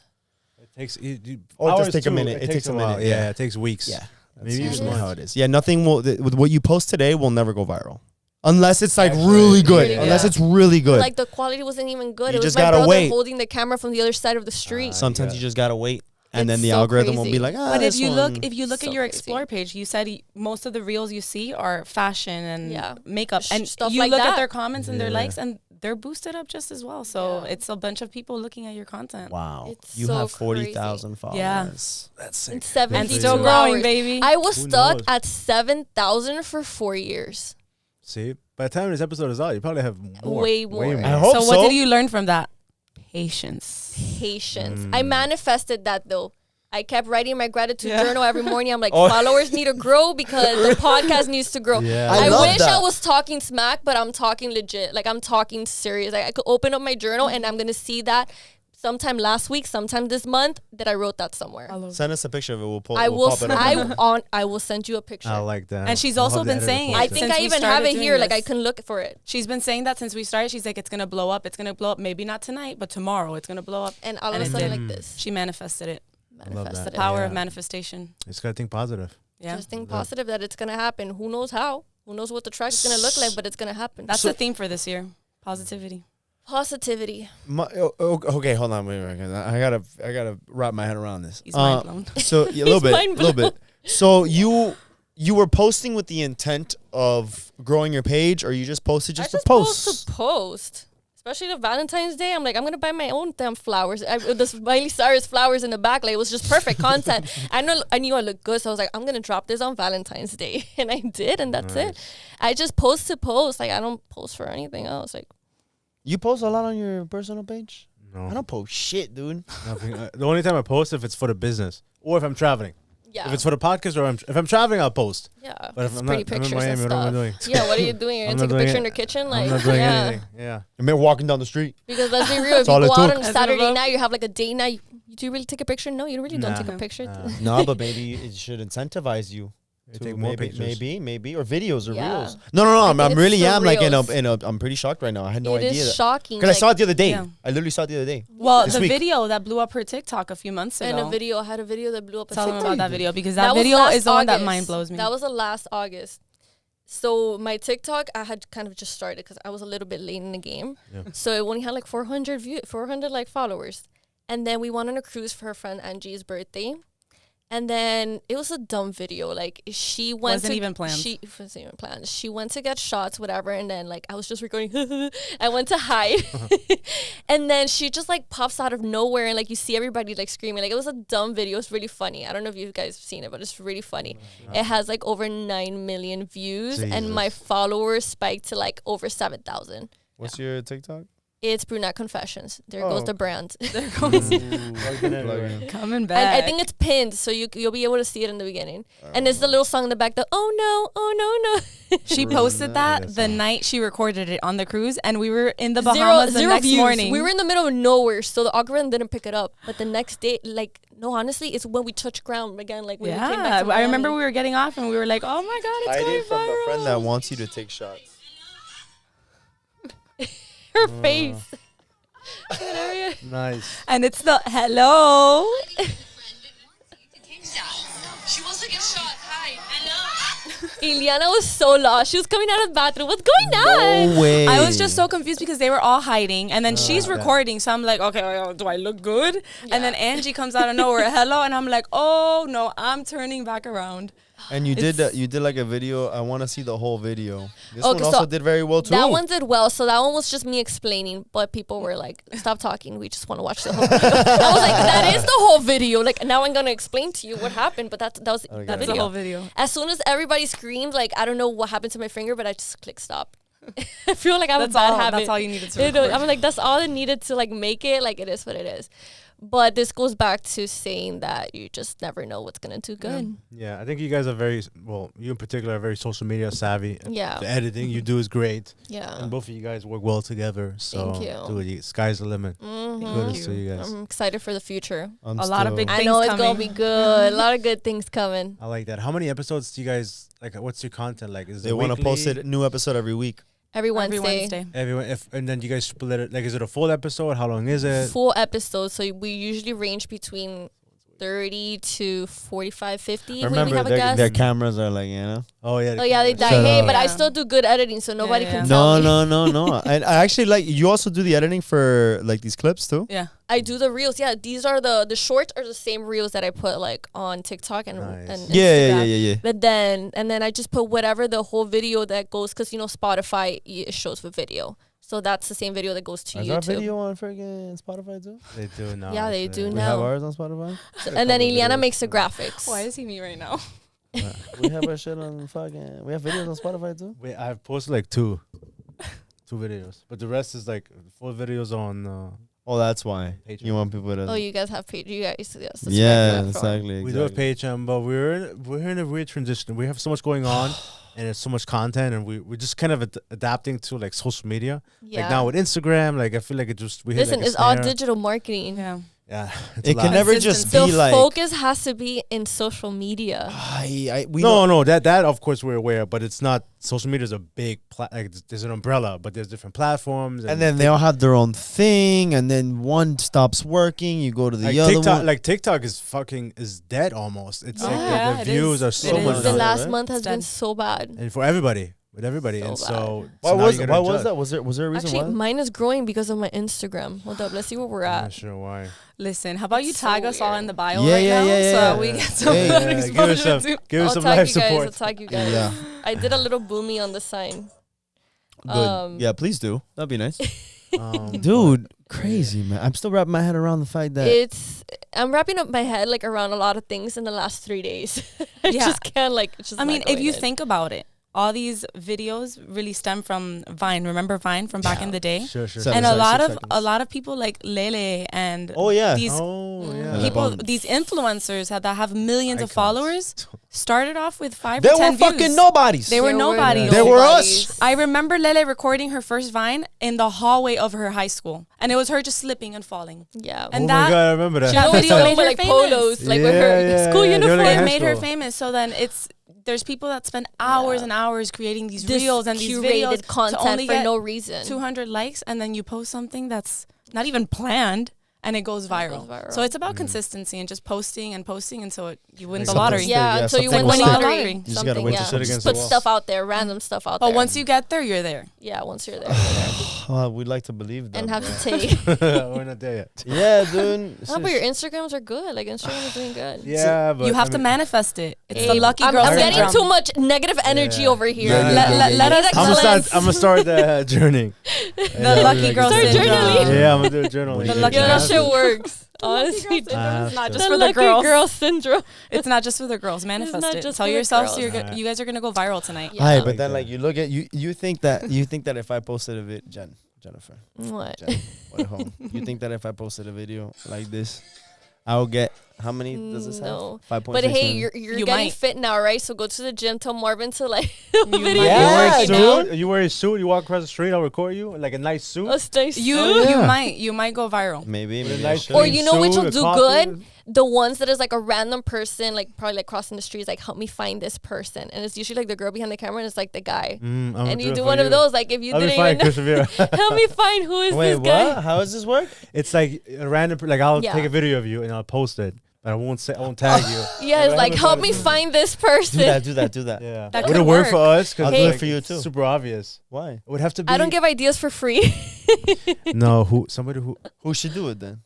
It takes it just take a minute. It takes a minute. Yeah, it takes weeks. Yeah, maybe even how it is. Yeah, nothing will. With what you post today will never go viral, unless it's like really good. Unless it's really good. Like the quality wasn't even good. You it was just my gotta brother wait. Holding the camera from the other side of the street. Sometimes you just gotta wait. And It's then the so algorithm crazy. will be like, but if you look So at your crazy. Explore page, you said most of the reels you see are fashion and makeup, and Stuff you like look that. at their comments and their likes, and they're boosted up just as well. So it's a bunch of people looking at your content. wow, It's you so have 40,000 followers. Yeah. That's sick. In 72 And still growing, baby. I was Who stuck knows? at 7,000 for 4 years. See, by the time this episode is out, you probably have more. Way more. I hope so so. what did you learn from that? Patience. I manifested that though. I kept writing my gratitude journal every morning. I'm like, followers need to grow because the podcast needs to grow. Yeah. I love wish that. I was talking smack, but I'm talking legit. Like I'm talking serious. Like I could open up my journal and I'm gonna see that sometime last week, sometime this month that I wrote that somewhere. Send us a picture of it. We'll pull. I we'll will. pop it up. I will send you a picture. I like that. And she's I'll also have the been editor saying post I it. think Since I we even have started it doing here. Like this. I can look for it. She's been saying that since we started. She's like, it's gonna blow up. It's gonna blow up. Maybe not tonight, but tomorrow it's gonna blow up. And all of a it sudden, did. like this, She manifested it. manifested it. Power of manifestation. Just gotta think positive. Yeah. Just think positive that it's gonna happen. Who knows how? Who knows what the track is gonna look like? But it's gonna happen. That's the theme for this year. Positivity. Positivity. Okay, hold on. Wait. I gotta wrap my head around this. He's mind blown. So a little bit. So you were posting with the intent of growing your page, or you just posted just to post? To post. Especially the Valentine's Day. I'm like, I'm going to buy my own damn flowers. The Miley Cyrus flowers in the back. Like, it was just perfect content. I knew I looked good. So I was like, I'm going to drop this on Valentine's Day. And I did. And that's it. I just post to post. Like, I don't post for anything else. Like, You post a lot on your personal page? No. I don't post shit, dude. Nothing. The only time I post if it's for the business or if I'm traveling. yeah. If it's for the podcast or if I'm traveling, I'll post. yeah. But if It's I'm pretty not, I'm in pictures Miami, and what am I stuff. doing? Yeah, what are you doing? You're I'm going to not take a doing picture it. in the kitchen? Like, I'm not doing yeah. anything. Yeah. I'm walking down the street. Because let's be real, if That's you all it go out took. on a Saturday night, you have like a date night. Do you really take a picture? No, you really don't take a picture. No, but maybe it should incentivize you. You take more pictures. Maybe, or videos or Yeah. reels. No. think I'm it's really the am like reels. I'm pretty shocked right now. I had no It idea is that. shocking. Because I saw it the other day. Yeah. I literally saw it the other day. Well, This the week. video that blew up her TikTok a few months ago. And I had a video that blew up. Tell them TikTok. about that video because That that was video last is the one that August. mind blows me. That was the last August. So my TikTok, I had kind of just started because I was a little bit late in the game. Yeah. So it only had like 400 like followers. And then we went on a cruise for her friend Angie's birthday. And then it was a dumb video. Like she went Wasn't even planned. It wasn't even planned. She went to get shots, whatever. And then like I was just recording. I went to hide. And then she just like pops out of nowhere and like you see everybody like screaming. Like it was a dumb video. It's really funny. I don't know if you guys have seen it, but it's really funny. It has like over 9 million views and my followers spiked to like over 7,000. What's your TikTok? It's Brunette Confessions. There goes the brand. There goes Plug-in. coming back. And I think it's pinned, so you'll be able to see it in the beginning. And it's the little song in the back, the oh no. She posted that the night she recorded it on the cruise, and we were in the Bahamas the next views. morning. We were in the middle of nowhere, so the algorithm didn't pick it up. But the next day, like, no, honestly, it's when we touched ground again. Like, when we came back to I remember Miami. we were getting off, and we were like, "Oh my god, it's going from the viral!" friend that wants you to take shots. Her face. Nice. And it's the hello. She wants to get shot. Hi. Hello. Iliana was so lost. She was coming out of the bathroom. What's going on? No way. I was just so confused because they were all hiding, and then she's recording. So I'm like, okay, do I look good? And then Angie comes out of nowhere, hello, and I'm like, oh no, I'm turning back around. And you did like a video. I want to see the whole video. This one Okay, also so did very well too. That one did well. So that one was just me explaining, but people were like, "Stop talking. We just want to watch the whole video." I was like, "That is the whole video." Like now I'm gonna explain to you what happened, but that was Okay. that That's the video. whole video. As soon as everybody screamed, like I don't know what happened to my finger, but I just click stop. I feel like I have a bad habit. That's all you needed to You know, record. I'm like, that's all it needed to like make it. Like it is what it is. But this goes back to saying that you just never know what's gonna do good. Yeah, I think you guys are very well. You in particular are very social media savvy. Yeah. The editing you do is great, Yeah. and both of you guys work well together. So, Thank you. dude, sky's the limit. Mhm. Kudos to you guys. I'm excited for the future. I'm A lot of still- big I things know it's coming. gonna be good. A lot of good things coming. I like that. How many episodes do you guys like? What's your content like? Is They it want to post weekly? it new episode every week. Every Every Wednesday. Wednesday. Everyone, and then you guys split it. Like, is it a full episode? How long is it? Full episodes. So we usually range between 30 to 45, 50 when we Remember, have a guest. their cameras are like, you know. Oh yeah. Oh yeah, they die. Shut Hey, up. but I Yeah. still do good editing, so nobody Yeah, can yeah. tell No, me. no. And I actually like you also do the editing for like these clips too. Yeah. I do the reels. Yeah, these are the shorts are the same reels that I put like on TikTok and Nice. and Yeah. Instagram. But then I just put whatever the whole video that goes, because you know Spotify it shows with video, so that's the same video that goes to Is our YouTube. video on freaking Spotify too? They do now. Yeah, they do We now. have ours on Spotify. And then Iliana makes the graphics. Why is he me right now? We have our shit on fucking. We have videos on Spotify too. Wait, I've posted like two videos, but the rest is like full videos on. Oh, that's why Patreon. you want people to. Oh, you guys have paid. You guys, yes, subscribe Yeah, to that for- exactly. We do have Patreon, but we're in a weird transition. We have so much going on, and there's so much content, and we're just kind of adapting to like social media. Yeah. Like now with Instagram, like I feel like it just we hit, Listen, like, a it's all snare. digital marketing. Yeah. Yeah, it's It a can lot. never just The be like. focus has to be in social media. We No, that of course we're aware, but it's not. Social media is a big like there's an umbrella, but there's different platforms, And then they all have their own thing, and then one stops working, you go to the like other TikTok. one. Like TikTok is dead almost. It's Yeah, like the it views is. are It so is. much The down, last right? month has It's been dead. so bad. and for everybody, with everybody, So and so Why so now was you gotta was adjust. that? Was there a reason Actually, why? mine is growing because of my Instagram. Hold up, let's see where we're I'm not at. sure why. Listen, how about you It's so tag us all weird. in the bio Yeah, right yeah, now yeah, so yeah. we get some Hey, good give us exposure some too. give us I'll some tag live you guys. support. I'll tag you guys. Yeah. I did a little boomy on the sign. Good. Yeah, please do. That'd be nice. Um, Dude, crazy, man. I'm still wrapping my head around the fact that. I'm wrapping up my head like around a lot of things in the last 3 days. I Yeah. just can't like. It's just I not mean, if going you in. think about it, all these videos really stem from Vine. Remember Vine from back in the day? Sure. So- And Seven a lot seconds. of people like Lele and Oh yeah. these Oh yeah. people, Buns. these influencers that have millions of Icons. followers started off with 5 They or were 10 fucking views. nobodies. They were nobodies. They were nobodies. us. I remember Lele recording her first Vine in the hallway of her high school, and it was her just slipping and falling. Yeah. And oh that- my god, I remember that. She had a That video made of her like famous. polos, like with Yeah, her yeah, school yeah. They're uniform. like It high made her school. famous. So then there's people that spend hours and hours creating these This reels and these curated videos to content only for get no reason. 200 likes, and then you post something that's not even planned and it goes viral. viral. So it's about consistency and just posting and posting until you win Like the something lottery. stick. Yeah, Yeah, until you something win the will stick. lottery. You just gotta wait to sit Just against put the wall. stuff out there, random stuff out But there. once you get there, you're there. yeah, once you're there, you're there. Oh, we'd like to believe that. And have bro. to take. We're not there yet. Yeah, dude. No, but your Instagrams are good. Like Instagram is doing good. Yeah, but You have I to mean, manifest it. It's Hey, the lucky I'm, girl I'm syndrome. getting too much negative energy Yeah. over here. Yeah, Let us I'm gonna start the journey. the lucky girl Start syndrome. journaling. Yeah, I'm gonna do a journal. The lucky Yeah, girl that shit works. Honestly, It's not just the for the lucky girls. girl syndrome. It's not just for the girls. Manifest not it. just Tell for the yourself girls. you guys are gonna go viral tonight. Yeah. Hi, Like but then that. like you look at you think that if I posted a Jennifer, What? Jen, what at home, you think that if I posted a video like this, I'll get how many does this No. have? 5.6 But hey, million? you're You getting might. fit now, right? So go to the gym, tell Marvin to like You video. might. You wear Yeah, a dude. suit. You wear a suit. You walk across the street. I'll record you like a nice suit. A nice You suit. you might go viral. maybe With a I nice should. Or clean you know which suit, will a do coffee. good? The ones that is like a random person, like probably like crossing the streets, like help me find this person, and it's usually like the girl behind the camera, and it's like the guy, I'm and you it do for one of those, like if you I'll be didn't fine, even know, Christopher. help me find who is Wait, this what? guy. How does this work? It's like a random. Like I'll Yeah. take a video of you and I'll post it, but I won't tag you. Yeah, it's like help me find this person. Do that. Yeah, That would could it work for work. us? 'Cause I'll it's, do it like, for you too. Super obvious. Why? It would have to be. I don't give ideas for free. No, somebody who. Who should do it then?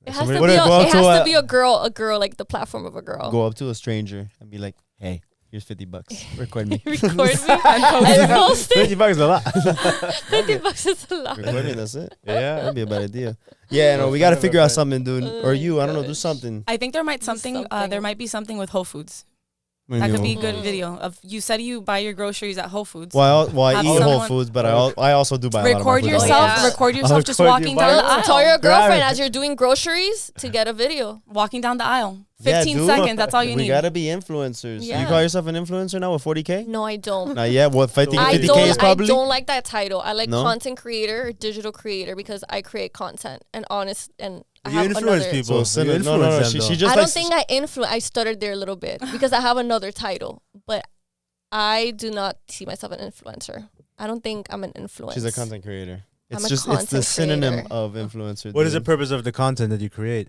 It has Somebody- to What be if a, go up it to has a- to be a girl, like the platform of a girl. Go up to a stranger and be like, hey, here's $50. Record me. Record me and post it. $50 is a lot. $50 is a lot. Record me, that's it. Yeah. That'd be a bad idea. Yeah, no, we got to figure out something, dude. Or you, I don't know, do something. I think there might there might be something with Whole Foods. That could be a good video of you said you buy your groceries at Whole Foods. Well, I Have eat Whole someone- Foods, but I also do buy a lot of my Record food. yourself. Oh, yeah. Record yourself just record walking you down the buy- aisle. Tell your Grab girlfriend it. as you're doing groceries to get a video. Walking down the aisle. Yeah, 15 dude. seconds. That's all you We need. gotta be influencers. Yeah. You call yourself an influencer now with 40K? No, I don't. Not yet. What 50K is I probably? don't like that title. I like No? content creator or digital creator because I create content and I You have influence another. people. So You no. influence them, She though. just I like don't think I influence. I stuttered there a little bit because I have another title, but I do not see myself an influencer. I don't think I'm an influencer. she's a content creator. I'm It's a just it's the content synonym creator. of influencer. What is the dude. purpose of the content that you create?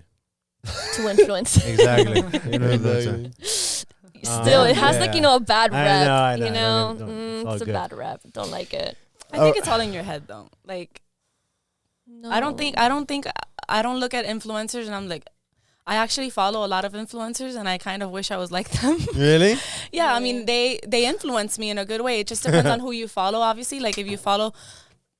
to influence. Exactly. Exactly. Still, it has like a bad I rep. know, I know. You know, It's all it's a good. bad rep. Don't like it. I think it's all in your head though. Like No. I don't look at influencers and I'm like, I actually follow a lot of influencers and I kind of wish I was like them. Really? Yeah, I mean they influence me in a good way. It just depends on who you follow, obviously. Like if you follow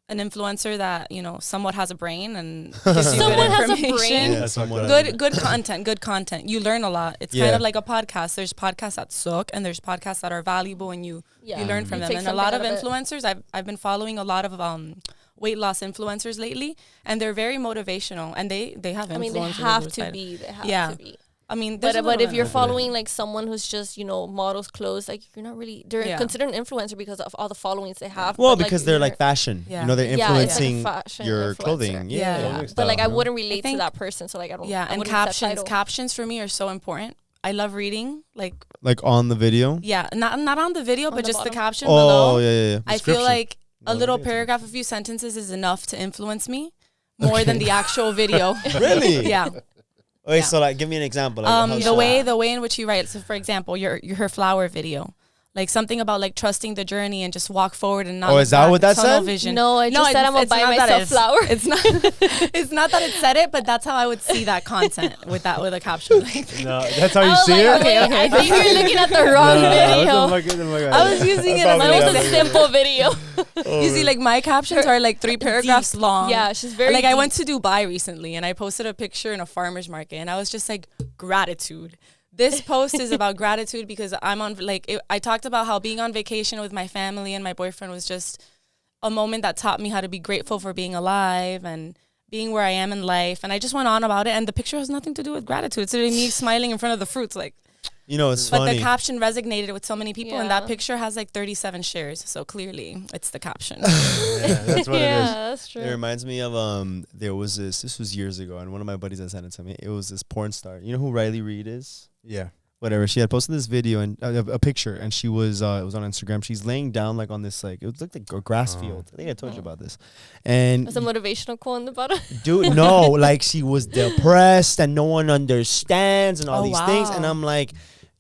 an influencer that, somewhat has a brain and gives you Someone good has a information. brain? Yeah, somewhat. Good content. You learn a lot. It's kind Yeah. of like a podcast. There's podcasts that suck and there's podcasts that are valuable and you learn from You them. take And a lot of something out of it. influencers, I've been following a lot of weight loss influencers lately and they're very motivational and they have influencers. I mean, they have to be. They have Yeah. to be. I mean, there's a But little if you're bit. following like someone who's just models clothes, like you're not really. They're considered an influencer because of all the followings they have. Well, but, because they're you're- like fashion. Yeah. They're Yeah, it's like a influencing fashion your influencer. clothing. Yeah. Yeah. Clothing But like I style, wouldn't relate to think- that person, so like I don't. Yeah, I and wouldn't use that captions. title. Captions for me are so important. I love reading. Like, Like on the video. yeah, not on the video, On but the just the bottom. caption Oh below. yeah. I feel Description. like a No, little I think it's paragraph, a few sentences is enough to influence me more than the actual video. Really? Yeah. Wait, Yeah. so like, give me an example. Like, how's The that? way in which you write. So, for example, her flower video, like something about like trusting the journey and just walk forward and not. Oh, look is that back, what that tunnel said? Vision. No, I just said I'm gonna buy not that myself it's- flowers. It's not. It's not that it said it, but that's how I would see that content with a caption. Like, No, that's how you I was see like, it? okay, I think you're looking at the wrong video. I was using it as Mine was a like simple video. you see, like my captions are like 3 paragraphs Deep. long. Yeah, she's very Like I deep. went to Dubai recently and I posted a picture in a farmer's market and I was just like, gratitude. This post is about gratitude because I'm on I talked about how being on vacation with my family and my boyfriend was just a moment that taught me how to be grateful for being alive and being where I am in life. And I just went on about it and the picture has nothing to do with gratitude. It's literally me smiling in front of the fruits like. It's But funny. the caption resonated with so many people, and that Yeah. picture has like 37 shares. So clearly, it's the caption. Yeah, that's what it is. that's true. It reminds me of there was this was years ago, and one of my buddies had sent it to me. It was this porn star. You know who Riley Reid is? Yeah. Whatever. She had posted this video and a picture, and she was it was on Instagram. She's laying down like on this it looked like a grass field. I think I told you about this. And That's a motivational quote in the bottom. dude, no, like she was depressed and no one understands and all Oh, these things. And wow. I'm like,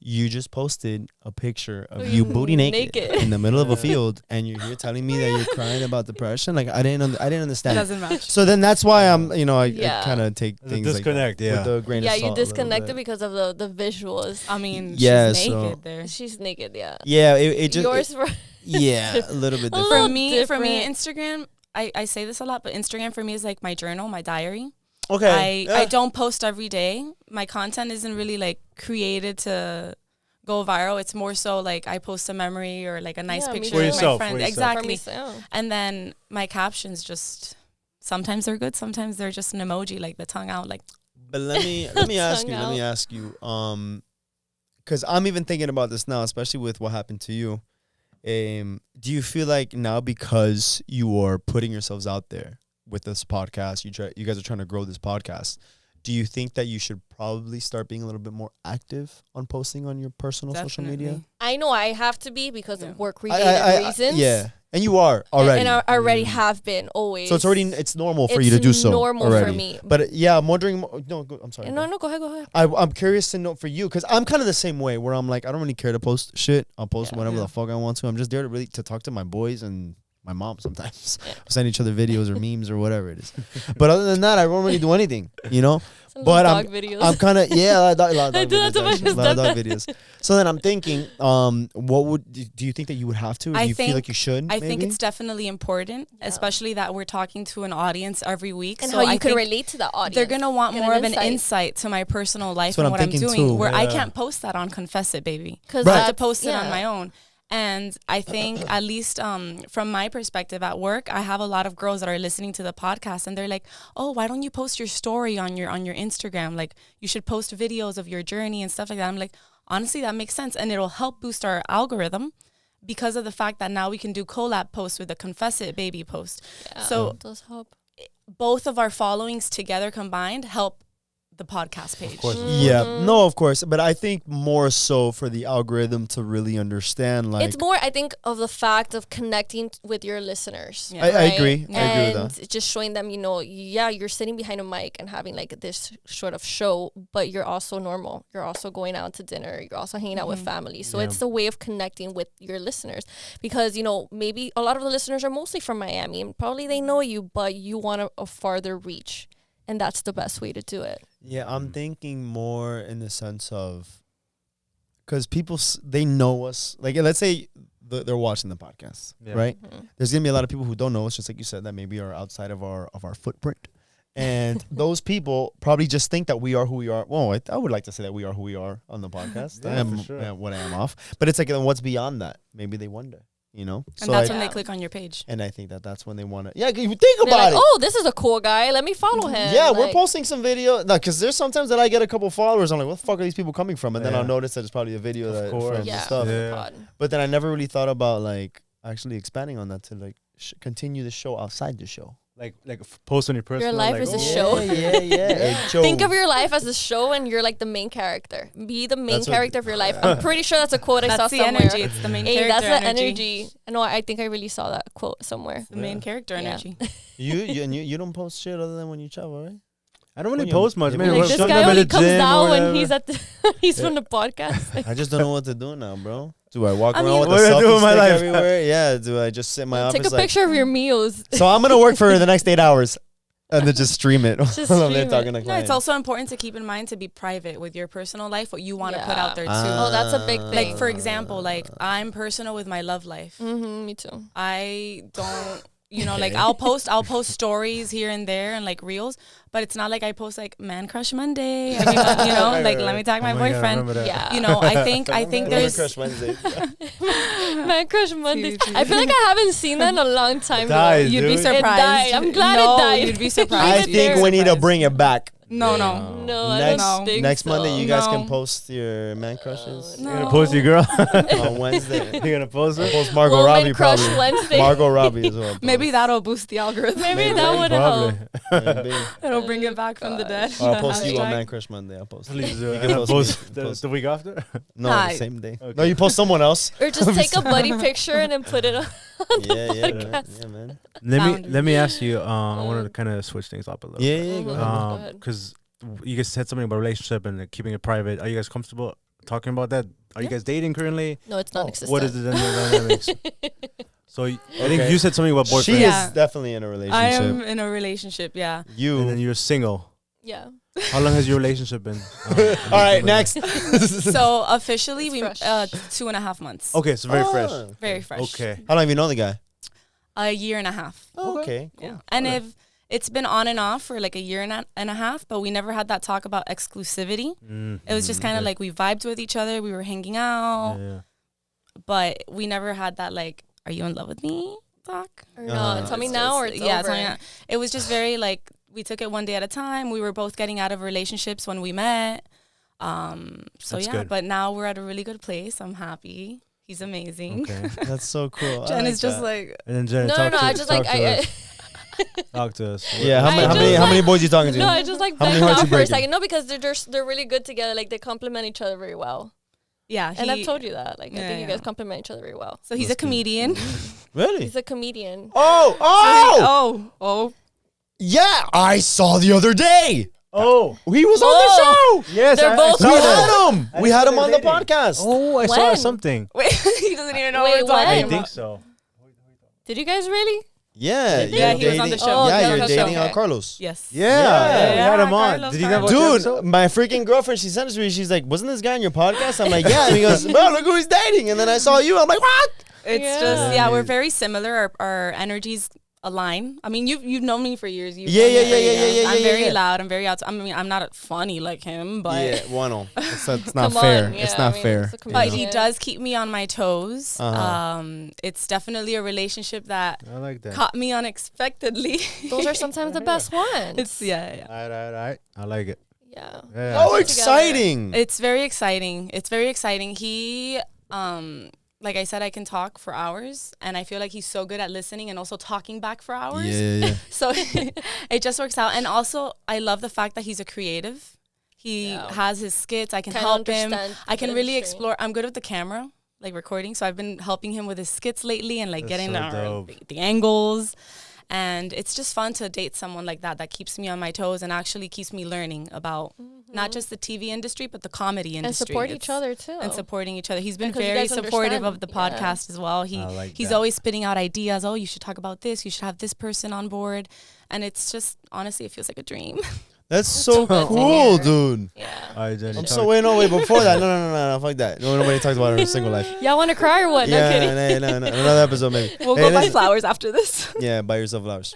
you just posted a picture of Of you you booty naked, naked. in the middle of a field, and you're here telling me that you're crying about depression. Like I didn't It understand. doesn't match. So then that's why I Yeah. kind of take There's a things like disconnect, that yeah. with a grain Yeah, of you salt a little disconnected bit. because of the visuals. I mean, Yeah, she's so- naked there. She's naked, yeah. Yeah, it just Yours for yeah, a little bit A different. little For me, different. Instagram. I say this a lot, but Instagram for me is like my journal, my diary. Okay, I don't post every day. My content isn't really like created to go viral. It's more so like I post a memory or like a nice Yeah, me picture too. with For yourself, my friend. for yourself. for me, Exactly. so. And then my captions just sometimes they're good, sometimes they're just an emoji, like the tongue out, like But let me ask you, because I'm even thinking about this now, especially with what happened to you. Do you feel like now because you are putting yourselves out there with this podcast, you guys are trying to grow this podcast, do you think that you should probably start being a little bit more active on posting on your personal social media? definitely. I know I have to be because Yeah. of work-related reasons. Yeah, and you are already. And I already have been, always. So it's normal for It's you to do so normal already. for me. But yeah, I'm wondering. No, I'm sorry. No, go ahead. I'm curious to know for you because I'm kind of the same way where I'm like I don't really care to post shit. I'll post whatever the fuck I want to. I'm just there to talk to my boys and my mom sometimes. We'll send each other videos or memes or whatever it is. But other than that, I don't really do anything. But dog videos. I'm kind of a lot of dog I do that videos. to my Actually. A lot of dog videos. So then I'm thinking, do you think that you would have to? Or do you feel like you should? I think it's definitely important, especially that we're talking to an audience every week. And so how you I can think relate to that audience. they're gonna want Get more of an insight. insight to my personal life That's and what what I'm I'm thinking doing. too. Where I Yeah. can't post that on Confess It, baby. Because I have to post it on my own. And I think at least from my perspective at work, I have a lot of girls that are listening to the podcast and they're like, "Oh, why don't you post your story on your Instagram? Like you should post videos of your journey and stuff like that." I'm like, honestly, that makes sense, and it'll help boost our algorithm because of the fact that now we can do collab posts with the Confess It baby post. Yeah, So it does help. both of our followings together combined help the podcast page. Of course. Yeah, no, of course, but I think more so for the algorithm to really understand, like It's more, I think, of the fact of connecting with your listeners. Yeah. I right? agree. I agree with And that. just showing them, you're sitting behind a mic and having like this sort of show, but you're also normal. You're also going out to dinner. You're also hanging out with family. So it's the way of connecting with your listeners because, maybe a lot of the listeners are mostly from Miami and probably they know you, but you want a farther reach. And that's the best way to do it. Yeah, I'm thinking more in the sense of because people they know us. Like, let's say they're watching the podcast, right? There's gonna be a lot of people who don't know us, just like you said, that maybe are outside of our footprint, and those people probably just think that we are who we are. Well, I would like to say that we are who we are on the podcast. I am for sure. what I am off, but it's like what's beyond that? Maybe they wonder, And So that's I- when they click on your page. and I think that's when they want to. Yeah, you think They're about like, it. oh, this is a cool guy. Let me follow him. Yeah, we're Like, posting some video. Because there's sometimes that I get a couple followers. I'm like, what the fuck are these people coming from? And then I'll notice that it's probably a video that course. from Yeah, the stuff. Yeah. pod. But then I never really thought about like actually expanding on that to like continue the show outside the show. Like post on your personal. life like, is a oh, show. Yeah. Think of your life as a show and you're like the main character. Be the main That's what- character of your life. I'm pretty sure that's a quote I saw That's the somewhere. energy. It's the main Hey, character that's the energy. energy. No, I think I really saw that quote somewhere. The main character Yeah. energy. You don't post shit other than when you travel, right? I don't really When you- post much. Yeah, Man, but Like Or this something guy I'm at only the comes gym or out when whatever. he's at he's from the podcast. I just don't know what to do now, bro. Do I walk I around mean- with What a do I do selfie with my stick life? everywhere? Yeah. Do I just sit in my office? Take a like, picture of your meals. So I'm gonna work for the next 8 hours, and then just stream it. Just while I'm stream there it. talking to No, clients. it's also important to keep in mind to be private with your personal life, what you want to put Yeah. out there too. Oh, that's a big thing. Like for example, like I'm personal with my love life. Me too. I don't, like I'll post stories here and there and like reels, but it's not like I post like man crush Monday, and, like let me tag my Oh my God, I boyfriend. remember that. Yeah. I think Women there's Crush Wednesday. Man Crush Monday. Dude. I feel like I haven't seen that in a long time. Died, though. you'd be dude. surprised. It died. I'm glad no, it died. You'd be I surprised. Leave it think there. we need to bring it back. No. No, I Next don't think next so. Monday, you guys No. can post your man crushes No. You're gonna post your girl. on Wednesday. You're gonna post I'll it. post Margot Woman Robbie Crush probably. Wednesday. Margot Robbie as well. Maybe that'll boost the algorithm. Maybe that would help. Maybe. It'll bring it back from the dead. Or I'll post you on Hashtag. Man Crush Monday. I'll post. Please do You it. can And post me. post Post. the week after. No, Nah. the same day. Okay. No, you post someone else. Or just take a buddy picture and then put it on. Yeah, man. Let me ask you. I wanted to kind of switch things up a little. Yeah, yeah. Go ahead. Go ahead. Because you guys said something about relationship and keeping it private. Are you guys comfortable talking about that? Are you guys dating currently? No, it's non-existent. What is the dynamics? So I think Okay. you said something about She boyfriend. Yeah. is definitely in a relationship. I am in a relationship, yeah. And then You. you're single. Yeah. How long has your relationship been? All right, next. So officially, It's we fresh. 2.5 months. Okay, so very fresh. Oh. Very fresh. Okay. How long have you known the guy? A year and a half. Okay. Yeah. And if it's been on and off for like a year and a half, but we never had that talk about exclusivity. It was just kind of like we vibed with each other. We were hanging out, Yeah. but we never had that like, "Are you in love with me?" talk. Or no, tell me now or it's yeah, over. tell me now. It was just very like we took it one day at a time. We were both getting out of relationships when we met. So That's yeah, good. but now we're at a really good place. I'm happy. He's amazing. Okay. That's so cool. Jen is just like, And then Jen, No, talk no, to I us, just talk like to I. us. Talk to us. Yeah, I just how like- many boys you talking to? No, I just like How many bang hearts out you for a breaking? second. No, because they're really good together. Like they complement each other very well. yeah. And I've told you that. Like I Yeah, think you yeah. guys complement each other very well. So he's a comedian. Really? He's a comedian. Oh. Yeah, I saw the other day. Oh, He was on the show. yes. They're both We cool. had him. I We didn't had know him they on the dating. podcast. Oh, I saw When? something. Wait, he doesn't even know Wait, what we're talking when? I about. think so. Did you guys really? Yeah, Yeah, he was on the show. Yeah, Oh, you're okay, dating okay. Carlos. Yes. Yeah, we had him on. Carlos, Did he never watch the Dude, episode? my freaking girlfriend, she sent it to me. She's like, "Wasn't this guy on your podcast?" I'm like, "Yeah." And he goes, "Bro, look who he's dating." And then I saw you. I'm like, "What?" It's Yeah. just we're very similar. Our energies align. I mean, you've known me for years. You've Yeah, known me yeah, for yeah, yeah, years. yeah, yeah, I'm yeah, very yeah. loud. I'm very out. I mean, I'm not funny like him, but Yeah, bueno, it's not Come fair. on, It's yeah, not I mean, fair. it's a you but know? he does keep me on my toes. Uh-huh. It's definitely a relationship that I like that. caught me unexpectedly. Those are sometimes the best ones. It's yeah. All right. I like it. Yeah. Yeah. Oh, Together. exciting! It's very exciting. It's very exciting. He like I said, I can talk for hours, and I feel like he's so good at listening and also talking back for hours. Yeah. So it just works out. And also, I love the fact that he's a creative. He has his skits. I can help him. I can really explore. I'm good with the camera, like recording. So I've been helping him with his skits lately and like That's getting so the angles. And it's just fun to date someone like that keeps me on my toes and actually keeps me learning about not just the TV industry, but the comedy industry. And support each other too. And supporting each other. He's been Because you very guys supportive understand. of the podcast as well. He's that. always spitting out ideas. Oh, you should talk about this. You should have this person on board. And it's just, honestly, it feels like a dream. That's so good to cool, hear. dude. Yeah. All right, Jenny. I'm talk. so wait, before that, no, fuck that. Nobody talks about her single life. Y'all want to cry or what? No Yeah, kidding. no, another episode maybe. We'll Hey, go buy listen- flowers after this. Yeah, buy yourself flowers.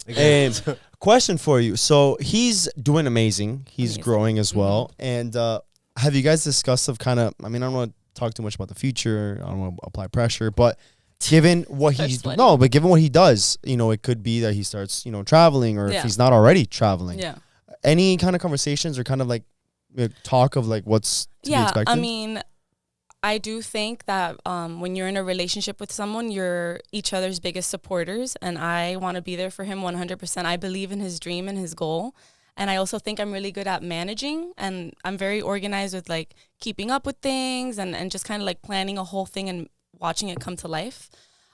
Again. Question for you. So he's doing amazing. He's growing as well. And have you guys discussed of kind of? I mean, I don't want to talk too much about the future. I don't want to apply pressure, but given what he's given what he does, it could be that he starts, traveling, or if he's not already traveling. Yeah. Any kind of conversations or kind of like talk of like what's to be expected? I mean, I do think that when you're in a relationship with someone, you're each other's biggest supporters, and I want to be there for him 100%. I believe in his dream and his goal, and I also think I'm really good at managing, and I'm very organized with like keeping up with things and just kind of like planning a whole thing and watching it come to life.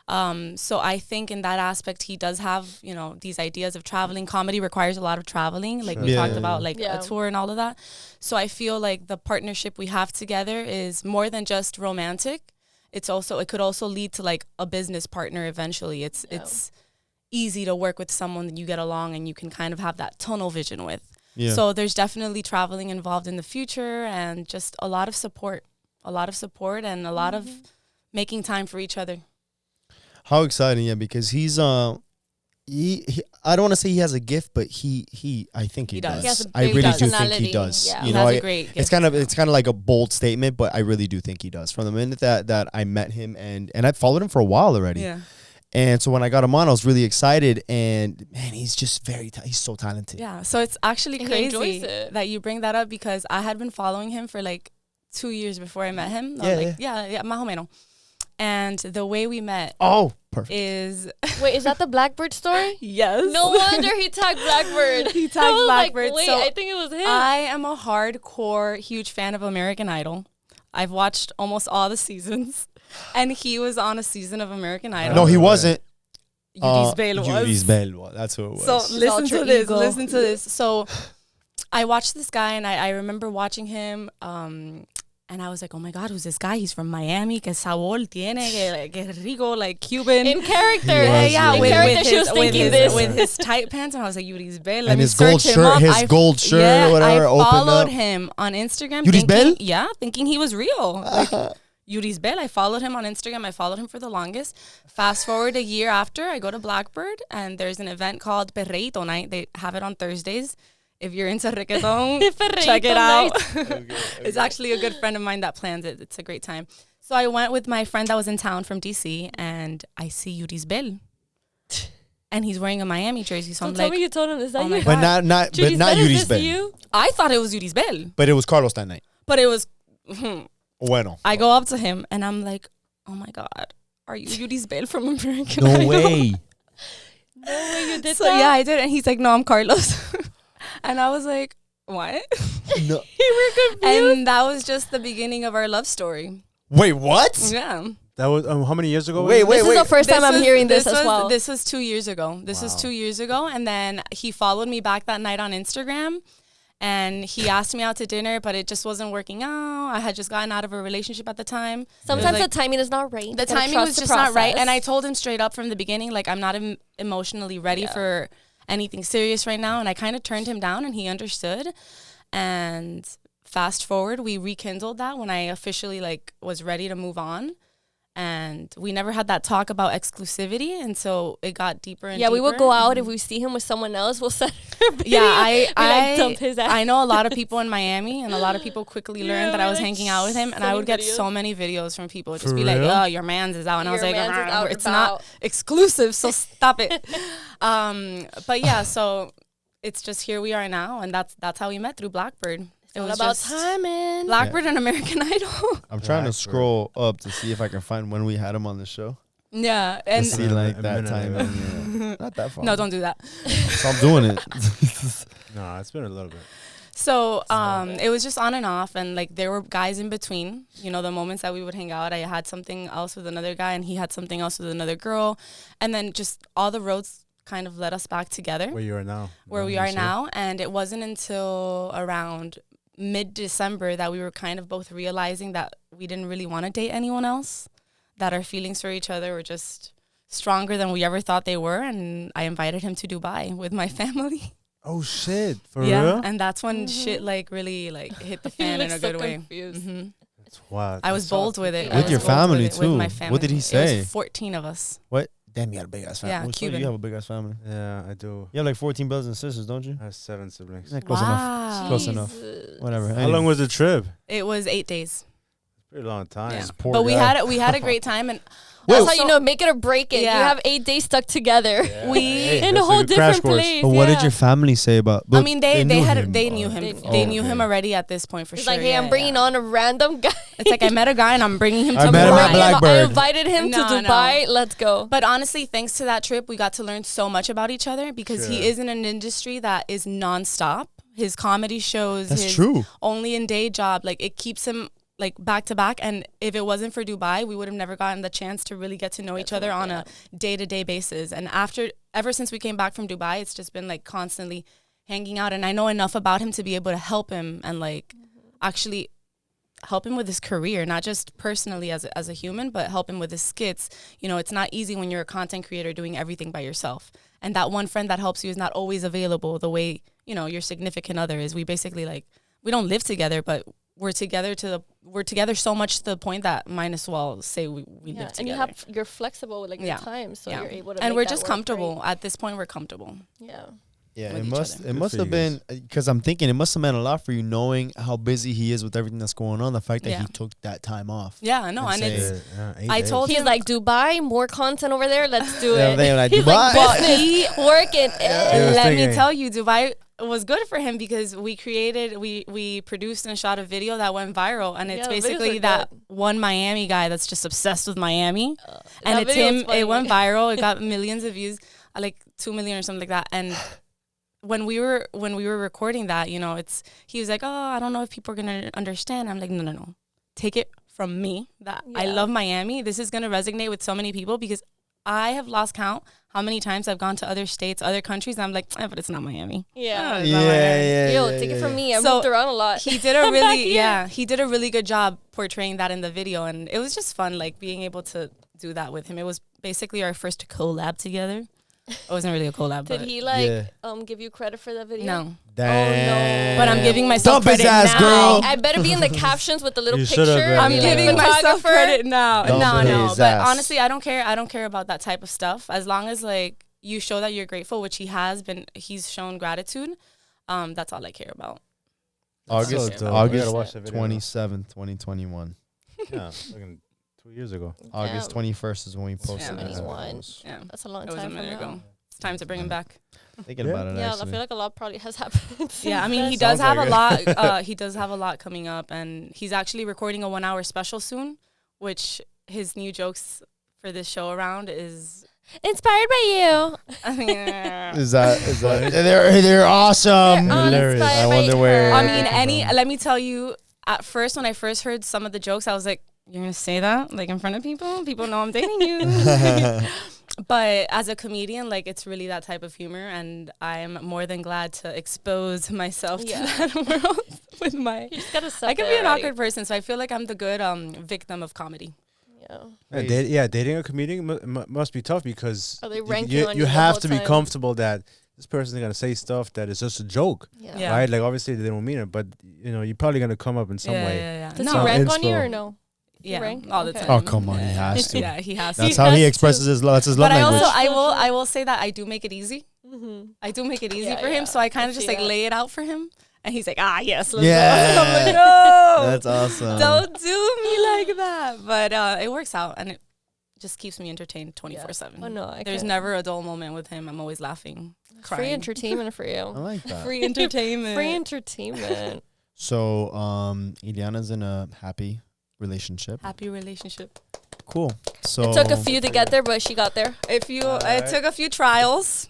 So I think in that aspect, he does have, these ideas of traveling. Comedy requires a lot of traveling, like we talked about, like a tour and all of that. So I feel like the partnership we have together is more than just romantic. It could also lead to like a business partner eventually. It's easy to work with someone that you get along and you can kind of have that tunnel vision with. Yeah. So there's definitely traveling involved in the future, and just a lot of support and a lot of making time for each other. How exciting, yeah, because he's he I don't want to say he has a gift, but I think he does. He has a I big really do think personality. he does. Yeah. He has a great gift. It's kind of like a bold statement, but I really do think he does. From the minute that I met him and I followed him for a while already. Yeah. And so when I got him on, I was really excited, and man, he's just he's so talented. Yeah, so it's actually And he enjoys crazy it. that you bring that up, because I had been following him for like 2 years before I met him. Yeah, Más o menos. And the way we met Oh, perfect. is Wait, is that the Blackbird story? yes. No wonder he tagged Blackbird. He I tagged was Blackbird. Like, wait, So I think it was him. I am a hardcore huge fan of American Idol. I've watched almost all the seasons, and he was on a season of American Idol. No, he wasn't. Yudis Bale was. Yudis Bale, that's who it was. So listen alter to this. ego. Listen to this. So I watched this guy, and I remember watching him, and I was like, oh my God, who's this guy? He's from Miami. Que sabor tiene, que rico, like Cuban. In character. Yeah, In with character, she was his, thinking this. with his tight pants, and I was like, Yudis Bell. Let And me his gold search him shirt, up. his gold shirt, yeah, whatever, I opened followed up. him on Instagram. Yudis Bell? Yeah, thinking he was real. Like, Yudis Bell. I followed him on Instagram. I followed him for the longest. Fast forward a year after, I go to Blackbird, and there's an event called Perreito Night. They have it on Thursdays. If you're into reggaeton, check it out. It's actually a good friend of mine that plans it. It's a great time. So I went with my friend that was in town from DC, and I see Yudis Bell. And he's wearing a Miami jersey. So I'm tell like, me you told him, is that oh my you? God. But not Judy's not Bell, is Yudis this Bale. you? I thought it was Yudis Bell. But it was Carlos that night. But it was, Bueno. I go up to him, and I'm like, oh my God, are you Yudis Bell from American No Idol? way. No way you did So that? yeah, I did. And he's like, no, I'm Carlos. And I was like, what? No. You were confused. And that was just the beginning of our love story. Wait, what? Yeah. That was how many years ago? Wait, This is the first time I'm hearing this as was, well. This was 2 years ago. This was 2 years ago. And then he followed me back that night on Instagram. And he asked me out to dinner, but it just wasn't working out. I had just gotten out of a relationship at the time. Sometimes the timing is not right. The timing was just not right. And I told him straight up from the beginning, like, I'm not emotionally ready for anything serious right now. And I kind of turned him down, and he understood. And fast forward, we rekindled that when I officially, like, was ready to move on. And we never had that talk about exclusivity, and so it got deeper and deeper. We would go out if we see him with someone else. We'll send her. I dump his ass. I know a lot of people in Miami, and a lot of people quickly learned that I was hanging out with him, and I would get so many videos from people just be like, "Oh, your man's is out," and I was like, "It's not exclusive, so stop it." But yeah, so it's just here we are now, and that's how we met, through Blackbird. It was about timing. Blackbird and American Idol. I'm trying to scroll up to see if I can find when we had him on the show. Yeah, and to see like that time. Not that far. No, don't do that. Stop doing it. No, it's been a little bit. So it was just on and off, and like there were guys in between. You know, the moments that we would hang out, I had something else with another guy, and he had something else with another girl, and then just all the roads kind of led us back together. Where you are now. Where we are now, and it wasn't until around mid-December that we were kind of both realizing that we didn't really want to date anyone else, that our feelings for each other were just stronger than we ever thought they were, and I invited him to Dubai with my family. Oh shit, for real? And that's when shit like really like hit the fan in a good way. That's wild. I was bold with it. With your family too. With my family. What did he say? It was 14 of us. What? Damn, you got a big ass family. Yeah, So Cuban. you have a big ass family. Yeah, I do. You have like 14 brothers and sisters, don't you? I have 7 siblings. Yeah, close enough. Close enough. Whatever. How long was the trip? It was 8 days. Pretty long time. Yeah. Poor But guy. we had a great time, and that's how you know, make it or break it. Yeah. You have 8 days stuck together. Yeah. We in a whole different place. But what did your family say about? I mean, they knew him. knew him. They knew him already at this point for It's sure. like, hey, I'm bringing on a random guy. It's like I met a guy and I'm bringing him to I met him at Dubai. Blackbird. I invited him to Dubai. Let's go. But honestly, thanks to that trip, we got to learn so much about each other because he is in an industry that is nonstop. His comedy shows, That's his true. only in day job, like it keeps him like back to back. And if it wasn't for Dubai, we would have never gotten the chance to really get to know each other on a day-to-day basis. And ever since we came back from Dubai, it's just been like constantly hanging out. And I know enough about him to be able to help him and like actually help him with his career, not just personally as a human, but help him with his skits. You know, it's not easy when you're a content creator doing everything by yourself. And that one friend that helps you is not always available the way, you know, your significant other is. We basically like, we don't live together, but we're together so much to the point that might as well say we live together. And you're flexible with like your time, so you're able to. And make we're that just work, comfortable. right? At this point, we're comfortable. Yeah. Yeah, with it each must other. it must for have you been because I'm thinking it must have meant a lot for you knowing how busy he is with everything that's going on. The fact that he took that time off. Yeah, no, and it's. I told He's him like, Dubai, more content over there. Let's do Yeah, it. they were like, He's Dubai. like, business, working. Let me tell you, Dubai was good for him because we produced and shot a video that went viral, and it's basically that one Miami guy that's just obsessed with Miami, and it's him. It went viral. It got millions of views, like 2 million or something like that, and. When we were recording that, you know, he was like, oh, I don't know if people are gonna understand. I'm like, no. Take it from me that I love Miami. This is gonna resonate with so many people because I have lost count how many times I've gone to other states, other countries, and I'm like, but it's not Miami. Yeah. Take it from me. I moved around a lot. He did he did a really good job portraying that in the video, and it was just fun, like being able to do that with him. It was basically our first collab together. It wasn't really a collab. Did he give you credit for that video? No. Damn. But I'm giving myself Dump his credit ass, now. girl. I better be in the captions with the little You should have picture. been, I'm yeah. giving myself credit now. Dump No. his But ass. honestly, I don't care. I don't care about that type of stuff. As long as like you show that you're grateful, which he has been. He's shown gratitude. That's all I care about. August So dope. I gotta August watch that video. 27th, 2021. Yeah, fucking 2 years ago. August 21st is when we posted Yeah. that. 21. Yeah. That's a long It was a time from minute now. ago. It's time to bring him back. Thinking about it, Yeah, actually. I feel like a lot probably has happened. Yeah, I mean, he since does Sounds have like a lot. He does have a lot coming up, and he's actually recording a 1-hour special soon, which his new jokes for this show around is. then. Inspired by you. I mean, Is that They're awesome. hilarious? I Inspired by wonder where. I mean, let me tell you, at first, when I first heard some of the jokes, I was like, you're going to say that? Like in front of people? People know I'm dating you. But as a comedian, like it's really that type of humor, and I'm more than glad to expose myself to that world with my. You just gotta I can be an awkward person, so I feel like I'm the good victim of comedy. Dating a comedian must be tough because are they ranking on you the have whole to be time? comfortable that this person is gonna say stuff that is just a joke, Yeah. right? Like obviously they don't mean it, but you know you're probably gonna come up in some way. Yeah. Does No. he rank on you inspo. or no? Yeah, rank? all the Okay. time. Oh, come on, he has to. Yeah, he has to. That's how he expresses his love. That's his love But language. I will say that I do make it easy. I do make it easy for him, so I kind of just like lay it out for him, and he's like, yes, let's go. I'm like, no, That's awesome. don't do me like that. But it works out, and it just keeps me entertained 24/7. Oh no, There's never a dull moment with him. I'm always laughing, crying. free entertainment for you. I like that. Free entertainment. Free entertainment. So, Iliana's in a happy relationship. Happy relationship. Cool. So It took a few to get there, but she got there. It took a few trials.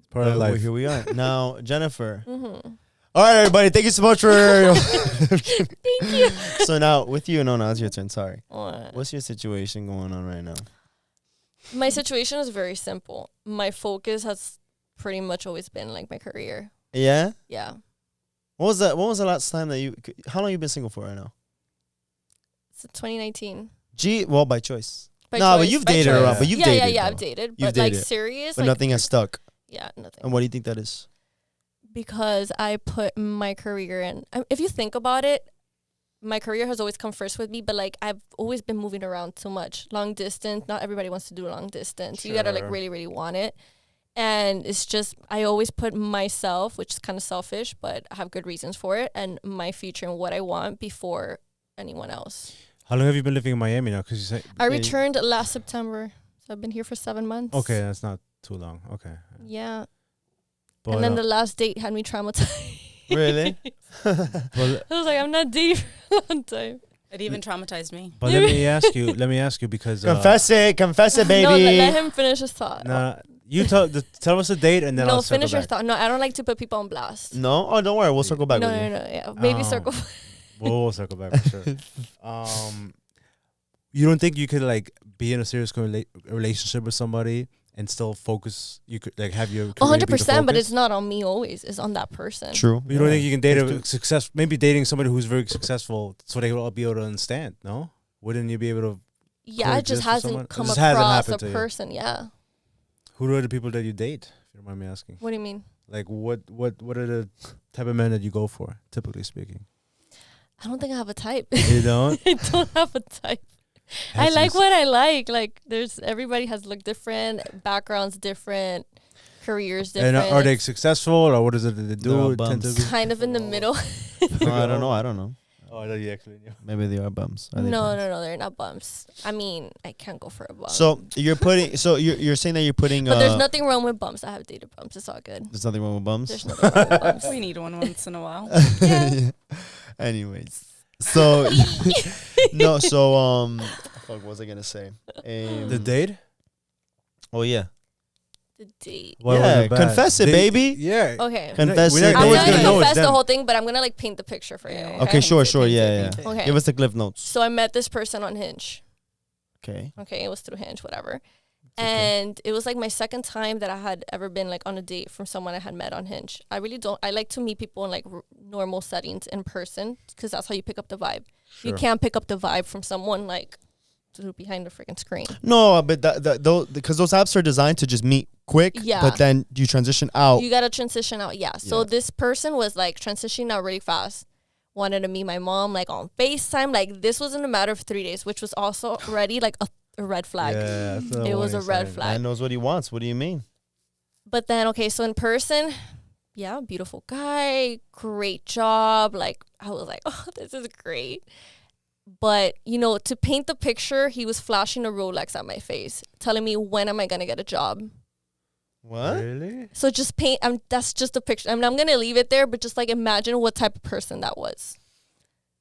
Part of well, life. here we are now, Jennifer. Mm-hmm. All right, everybody. Thank you so much for. Thank you. So now with you, no, it's your turn. Sorry. What? What's your situation going on right now? My situation is very simple. My focus has pretty much always been like my career. Yeah. Yeah. What was that? When was the last time that you? How long you been single for right now? It's 2019. Well, by choice. By No, but choice. you've By dated choice. around. But you've yeah, dated. yeah, though. I've dated. You've But like dated. serious, But like nothing has stuck. yeah, nothing. And what do you think that is? Because I put my career in. If you think about it, my career has always come first with me, but like I've always been moving around too much. Long distance, not everybody wants to do long distance. You gotta like Sure. really, really want it. And it's just, I always put myself, which is kind of selfish, but I have good reasons for it, and my future and what I want before anyone else. How long have you been living in Miami now? Because you say I returned last September, so I've been here for 7 months. okay, that's not too long. Okay, Yeah. but And then the last date had me traumatized. Really? well, I was like, I'm not dating for a long time. It even traumatized me. but let me ask you. Let me ask you because Confess it, baby. No, let him finish his thought. Nah, you tell us a date and then No, I'll circle finish your back. thought. No, I don't like to put people on blast. No? Oh, don't worry. We'll circle back No, with no, you. no, yeah. Maybe Oh. circle. We'll circle back for sure. You don't think you could like be in a serious relationship with somebody and still focus? You could like have your 100%, but it's not on me always. It's on that person. True. You don't think you can date Let's a success? Maybe dating somebody who's very successful, so they will all be able to understand. No, wouldn't you be able to? Yeah, it coexist just with someone? hasn't It come just hasn't across happened a to you. person. Yeah. Who are the people that you date? If you don't mind me asking. What do you mean? Like what are the type of men that you go for, typically speaking? I don't think I have a type. You don't. I don't have a type. I like what I like. Like, everybody has looked different, backgrounds different, careers different. And are they successful, or what is it that they They're all do? Tend to bums. be? kind of in the middle? No, I don't know. Oh, I thought you actually knew. Maybe they are bums. Are they No, bums? no, they're not bums. I mean, I can't go for a bum. So you're saying that you're putting. but there's nothing wrong with bums. I have dated bums. It's all good. There's nothing wrong with bums. There's nothing wrong with bums. We need one once in a while. Yeah. Anyways, so no, so fuck, what was I gonna say? The date? Oh yeah, The date. Why was yeah. it bad? Confess it, baby. Yeah. Okay. Confess We're it. not I'm always not gonna gonna know it's confess the them. whole thing, but I'm gonna like paint the picture for you. Yeah. Okay, sure, yeah. Paint it. Okay. Give us the cliff notes. So I met this person on Hinge. Okay. Okay, it was through Hinge, whatever. And it was like my second time that I had ever been like on a date from someone I had met on Hinge. I really don't. I like to meet people in like normal settings in person because that's how you pick up the vibe. You Sure. can't pick up the vibe from someone like behind the freaking screen. No, but because those apps are designed to just meet quick. Yeah. But then you transition out. You gotta transition out. Yeah. So Yeah. this person was like transitioning out really fast. Wanted to meet my mom like on FaceTime. Like this was in a matter of 3 days, which was also already like a red flag. Yeah, that's the It was a warning red sign. flag. Man knows what he wants. What do you mean? But then, okay, so in person, yeah, beautiful guy, great job. Like, I was like, oh, this is great. But, you know, to paint the picture, he was flashing a Rolex at my face, telling me, when am I going to get a job? What? Really? So just paint, that's just a picture. I mean, I'm going to leave it there, but just like imagine what type of person that was.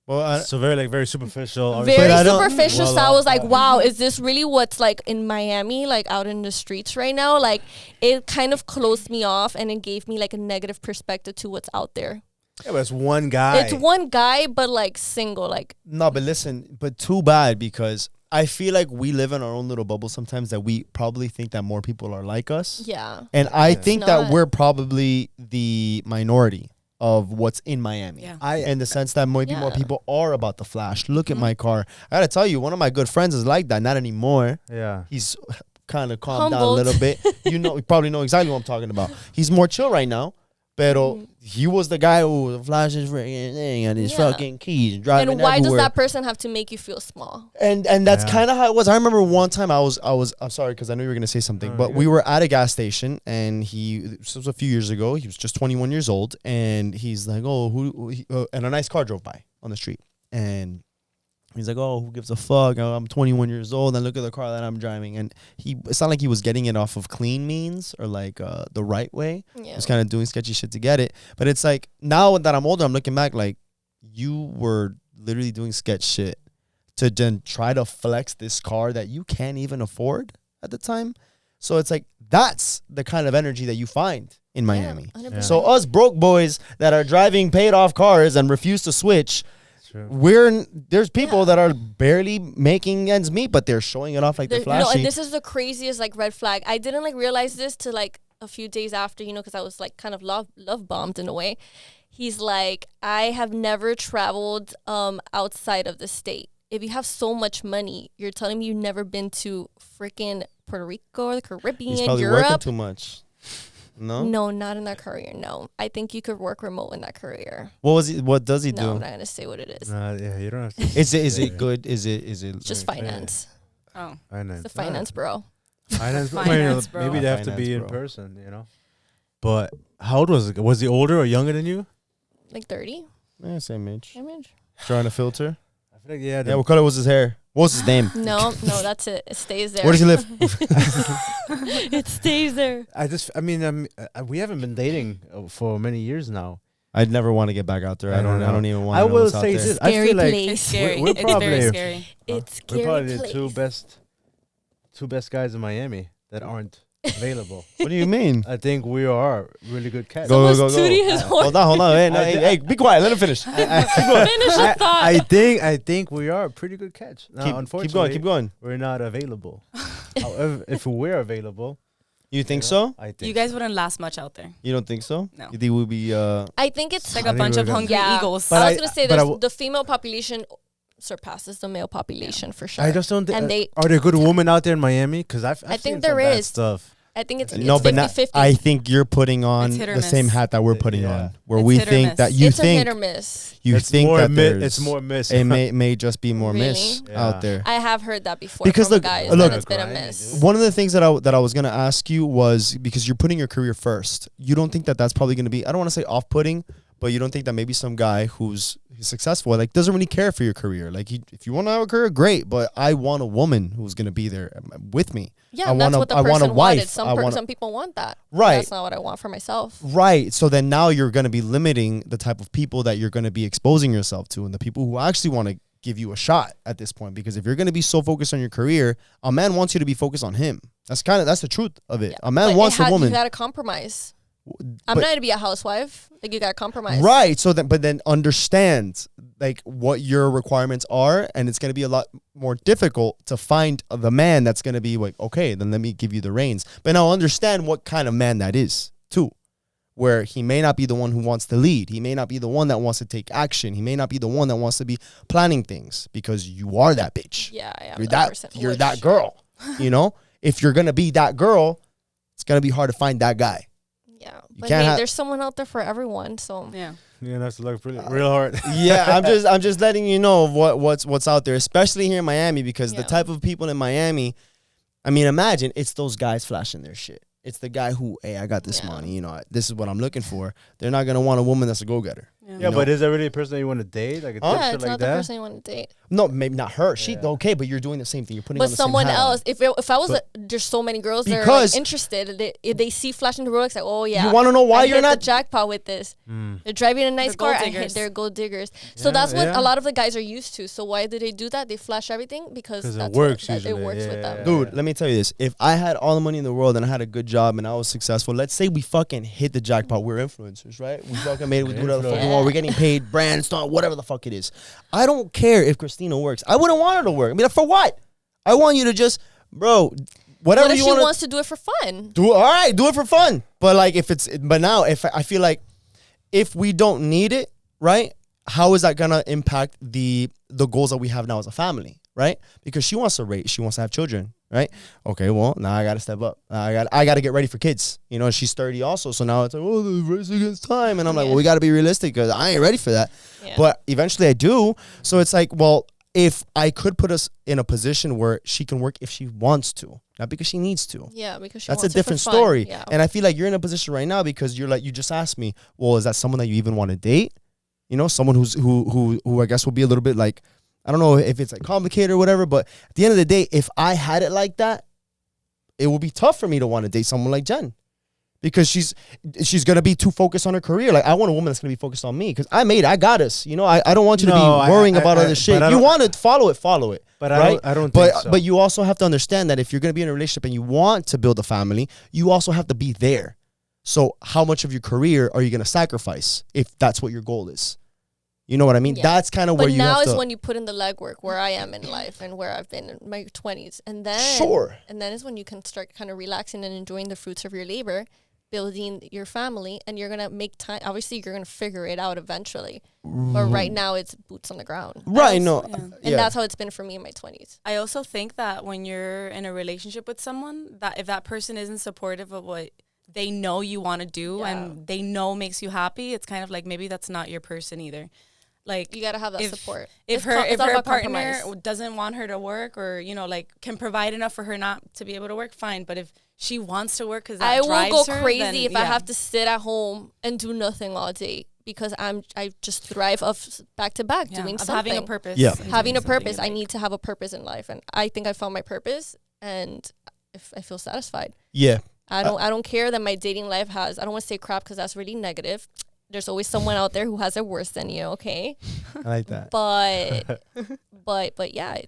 Well, So very superficial. Very But I don't- superficial. Well So I off was like, that. wow, is this really what's like in Miami, like out in the streets right now? Like, it kind of closed me off and it gave me like a negative perspective to what's out there. Yeah, but it's one guy. It's one guy, but like single. Like, no, but listen, but too bad because I feel like we live in our own little bubble sometimes that we probably think that more people are like us. Yeah. And I think It's that not. we're probably the minority of what's in Miami. Yeah. In the sense that maybe more Yeah. people are about the flash. Look at my car. I gotta tell you, one of my good friends is like that. Not anymore. Yeah. He's kind of calmed down a Humbled. little bit. You probably know exactly what I'm talking about. He's more chill right now. Pero he was the guy who the flash is freaking thing and his Yeah. fucking keys driving And why everywhere. does that person have to make you feel small? And that's Yeah. kind of how it was. I remember one time I'm sorry because I knew you were gonna say something, No, but you're we good. were at a gas station and this was a few years ago. He was just 21 years old and he's like, oh, and a nice car drove by on the street and he's like, oh, who gives a fuck? I'm 21 years old and look at the car that I'm driving. And it's not like he was getting it off of clean means or like the right way. He Yeah. was kind of doing sketchy shit to get it. But it's like now that I'm older, I'm looking back like you were literally doing sketch shit to then try to flex this car that you can't even afford at the time. So it's like that's the kind of energy that you find in Miami. 100%. So us broke boys that are driving paid off cars and refuse to switch, True. there's people that are barely making ends meet, but they're showing it off like they're No, flashy. and this is the craziest like red flag. I didn't like realize this till like a few days after, because I was like kind of love bombed in a way. He's like, I have never traveled outside of the state. If you have so much money, you're telling me you've never been to freaking Puerto Rico or the Caribbean, He's probably working Europe? too much. No? No, not in that career. No, I think you could work remote in that career. What does he No, do? I'm not gonna say what it is. Yeah, you don't have to. Is it good? Is it It's just finance. Oh. Finance. It's the finance bro. Finance, Finance, bro. Maybe they have to Finance, be in bro. person, But how old was it? Was he older or younger than you? Like 30. Yeah, same age. Image. Trying to filter. I feel like yeah. Yeah, what color was his hair? What's his name? No, that's it. It stays there. Where does he live? It stays there. We haven't been dating for many years now. I'd never want to get back out there. I don't even want I to know will what's out say there. this. I Scary feel like place. It's scary. We're It's very probably- scary. It's we're scary probably the place. two best guys in Miami that aren't available. What do you mean? I think we are really good cats. Go, was go, go. tooting his horn. Hold on. Hey, no, I hey, did- hey, be quiet. Let him finish. Finish the thought. I think we are a pretty good catch. Now, keep unfortunately, keep going. we're not available. However, if we're available, You think so? I think You guys wouldn't last much out there. You don't think so? No. You think we'll be I think it's It's like I a think bunch we're of gonna- hungry Yeah. eagles. But I I- was gonna say but I this, w- the female population surpasses the male population for sure. I just don't think. And they, Are there good women out there in Miami? Because I've I think seen there some bad is. stuff. I think it's no, but not. 50-50. I think you're putting on It's hit or the same miss. hat that we're putting Yeah. on, where It's we hit or think miss. that you it's a hit think or miss. you It's think more that mi- there's it's more miss. It may just be more Really? miss Yeah. out there. I have heard that before Because from look- guys look- that it's been a Grinding, miss. dude. One of the things that I was gonna ask you was because you're putting your career first. You don't think that that's probably gonna be, I don't want to say off-putting, but you don't think that maybe some guy who's successful like doesn't really care for your career. Like if you want to have a career, great, but I want a woman who's gonna be there with me. Yeah, I that's want a- what the I want a person wanted. wife. Some I want a- some people want that. Right. That's not what I want for myself. Right. So then now you're going to be limiting the type of people that you're going to be exposing yourself to and the people who actually want to give you a shot at this point. Because if you're going to be so focused on your career, a man wants you to be focused on him. That's the truth of it. Yeah, A man but wants a woman. You gotta compromise. I'm But- not gonna be a housewife. Like you gotta compromise. Right. So then, but then understand like what your requirements are, and it's going to be a lot more difficult to find the man that's going to be like, okay, then let me give you the reins. But now understand what kind of man that is too, where he may not be the one who wants to lead. He may not be the one that wants to take action. He may not be the one that wants to be planning things because you are that bitch. Yeah, I am You're that that. person. You're Which- that girl. You know, if you're going to be that girl, it's going to be hard to find that guy. Yeah, You but can't hey, have- there's someone out there for everyone. So Yeah. Yeah, that's like real hard. Yeah, I'm just letting you know of what's out there, especially here in Miami, because the Yeah. type of people in Miami, I mean, imagine it's those guys flashing their shit. It's the guy who, hey, I got this Yeah. money, this is what I'm looking for. They're not gonna want a woman that's a go-getter. Yeah, but is that really a person that you want to date? Like a Huh? type yeah, shit it's like not the that? person you want to date. No, maybe not her. She Yeah. okay, but you're doing the same thing. You're putting But on the same someone hat on. else, if I was, there's so many girls that are Because- like, interested. If they see flashing the Rolex, like, oh yeah, You want to know why I you're hit not? the jackpot with this. Mm. They're driving a nice They're car. gold I hit, diggers. they're gold diggers. So Yeah, that's what yeah. a lot of the guys are used to. So why do they do that? They flash everything because 'Cause it that's works what, it usually. works with Yeah, them. Dude, let me tell you this. If I had all the money in the world and I had a good job and I was successful, let's say we fucking hit the jackpot. We're influencers, right? We fucking made it. We do whatever the fuck we Yeah. want. We're getting paid, brand, stuff, whatever the fuck it is. I don't care if Christina works. I wouldn't want her to work. I mean, for what? I want you to just, bro, whatever what if you she want wants to do it for fun? do. All right, do it for fun. But like now if I feel like if we don't need it, right? How is that gonna impact the goals that we have now as a family, right? Because she wants to have children, right? Okay, well now I gotta step up. I gotta get ready for kids. You know, she's 30 also, so now it's like, oh, the race against time, and I'm like, well, we gotta be realistic because I ain't ready for that. Yeah. But eventually I do. So it's like, well, if I could put us in a position where she can work if she wants to, not because she needs to. Yeah, because she that's wants a different it for story. Fun. Yeah. And I feel like you're in a position right now because you're like, you just asked me, well, is that someone that you even want to date? You know, someone who I guess will be a little bit like, I don't know if it's like complicated or whatever, but at the end of the day, if I had it like that, it would be tough for me to want to date someone like Jen. Because she's gonna be too focused on her career. Like I want a woman that's gonna be focused on me. Because I got us. You know, I don't want you to be worrying about other shit. You want to follow it. But right? I don't think so. But you also have to understand that if you're gonna be in a relationship and you want to build a family, you also have to be there. So how much of your career are you gonna sacrifice if that's what your goal is? You know what I mean? Yeah. That's kind of where you have to. But now is when you put in the legwork where I am in life and where I've been in my 20s. And then and then is when you can start kind of relaxing and enjoying the fruits of your labor, building your family, and you're going to make time. Obviously, you're going to figure it out eventually. But right now, it's boots on the ground. Right, no. Yeah. And that's how it's been for me in my 20s. I also think that when you're in a relationship with someone, that if that person isn't supportive of what they know you want to do and they know makes you happy, it's kind of like maybe that's not your person either. Like you gotta have that support. If her partner doesn't want her to work, or you know, like can provide enough for her not to be able to work, fine. But if she wants to work, because I will go crazy if I have to sit at home and do nothing all day because I just thrive of back to back doing something. Having a purpose. Yeah, having a purpose. I need to have a purpose in life, and I think I found my purpose, and if I feel satisfied. Yeah. I don't care that my dating life has. I don't want to say crap because that's really negative. There's always someone out there who has it worse than you, okay? I like that. But yeah,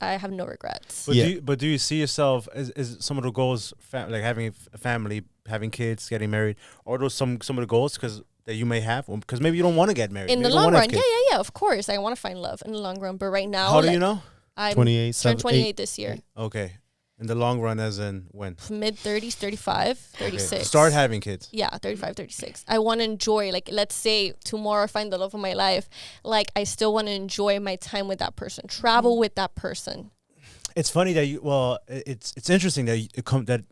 I have no regrets. But do you see yourself as some of the goals, like having a family, having kids, getting married, or those some of the goals that you may have? Because maybe you don't want to get married. In the long run, yeah, of course. I want to find love in the long run. But right now, how do you know? I'm 28 this year. Okay. In the long run, as in when? Mid-30s, 35, 36. Okay. Start having kids. Yeah, 35, 36. I want to enjoy, like, let's say tomorrow I find the love of my life. Like, I still want to enjoy my time with that person, travel with that person. It's funny that it's interesting that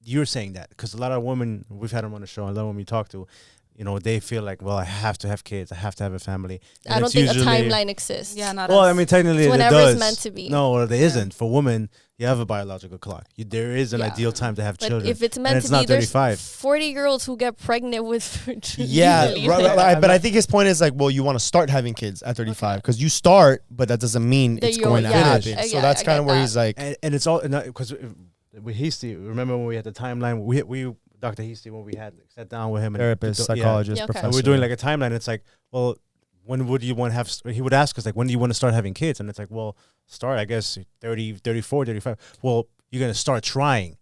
you're saying that, because a lot of women, we've had them on the show, a lot of women we talk to, you know, they feel like, well, I have to have kids, I have to have a family. And I don't think a timeline exists. Yeah, not well, us. I mean, technically it's whenever it does. It's meant to be. No, there isn't. For women, you have a biological clock. There is an ideal time to have children. If it's meant to be, there's 40-year-olds who get pregnant with right. But I think his point is like, well, you want to start having kids at 35 because you start, but that doesn't mean it's going to happen. So that's kind of where he's like, and it's all because with Hasty. Remember when we had the timeline? We Dr. Hasty, when we had sat down with him, therapist, psychologist, professor. And we're doing like a timeline. It's like, well, when would you want to have? He would ask us like, when do you want to start having kids? And it's like, well, start I guess 30, 34, 35. Well, you're gonna start trying.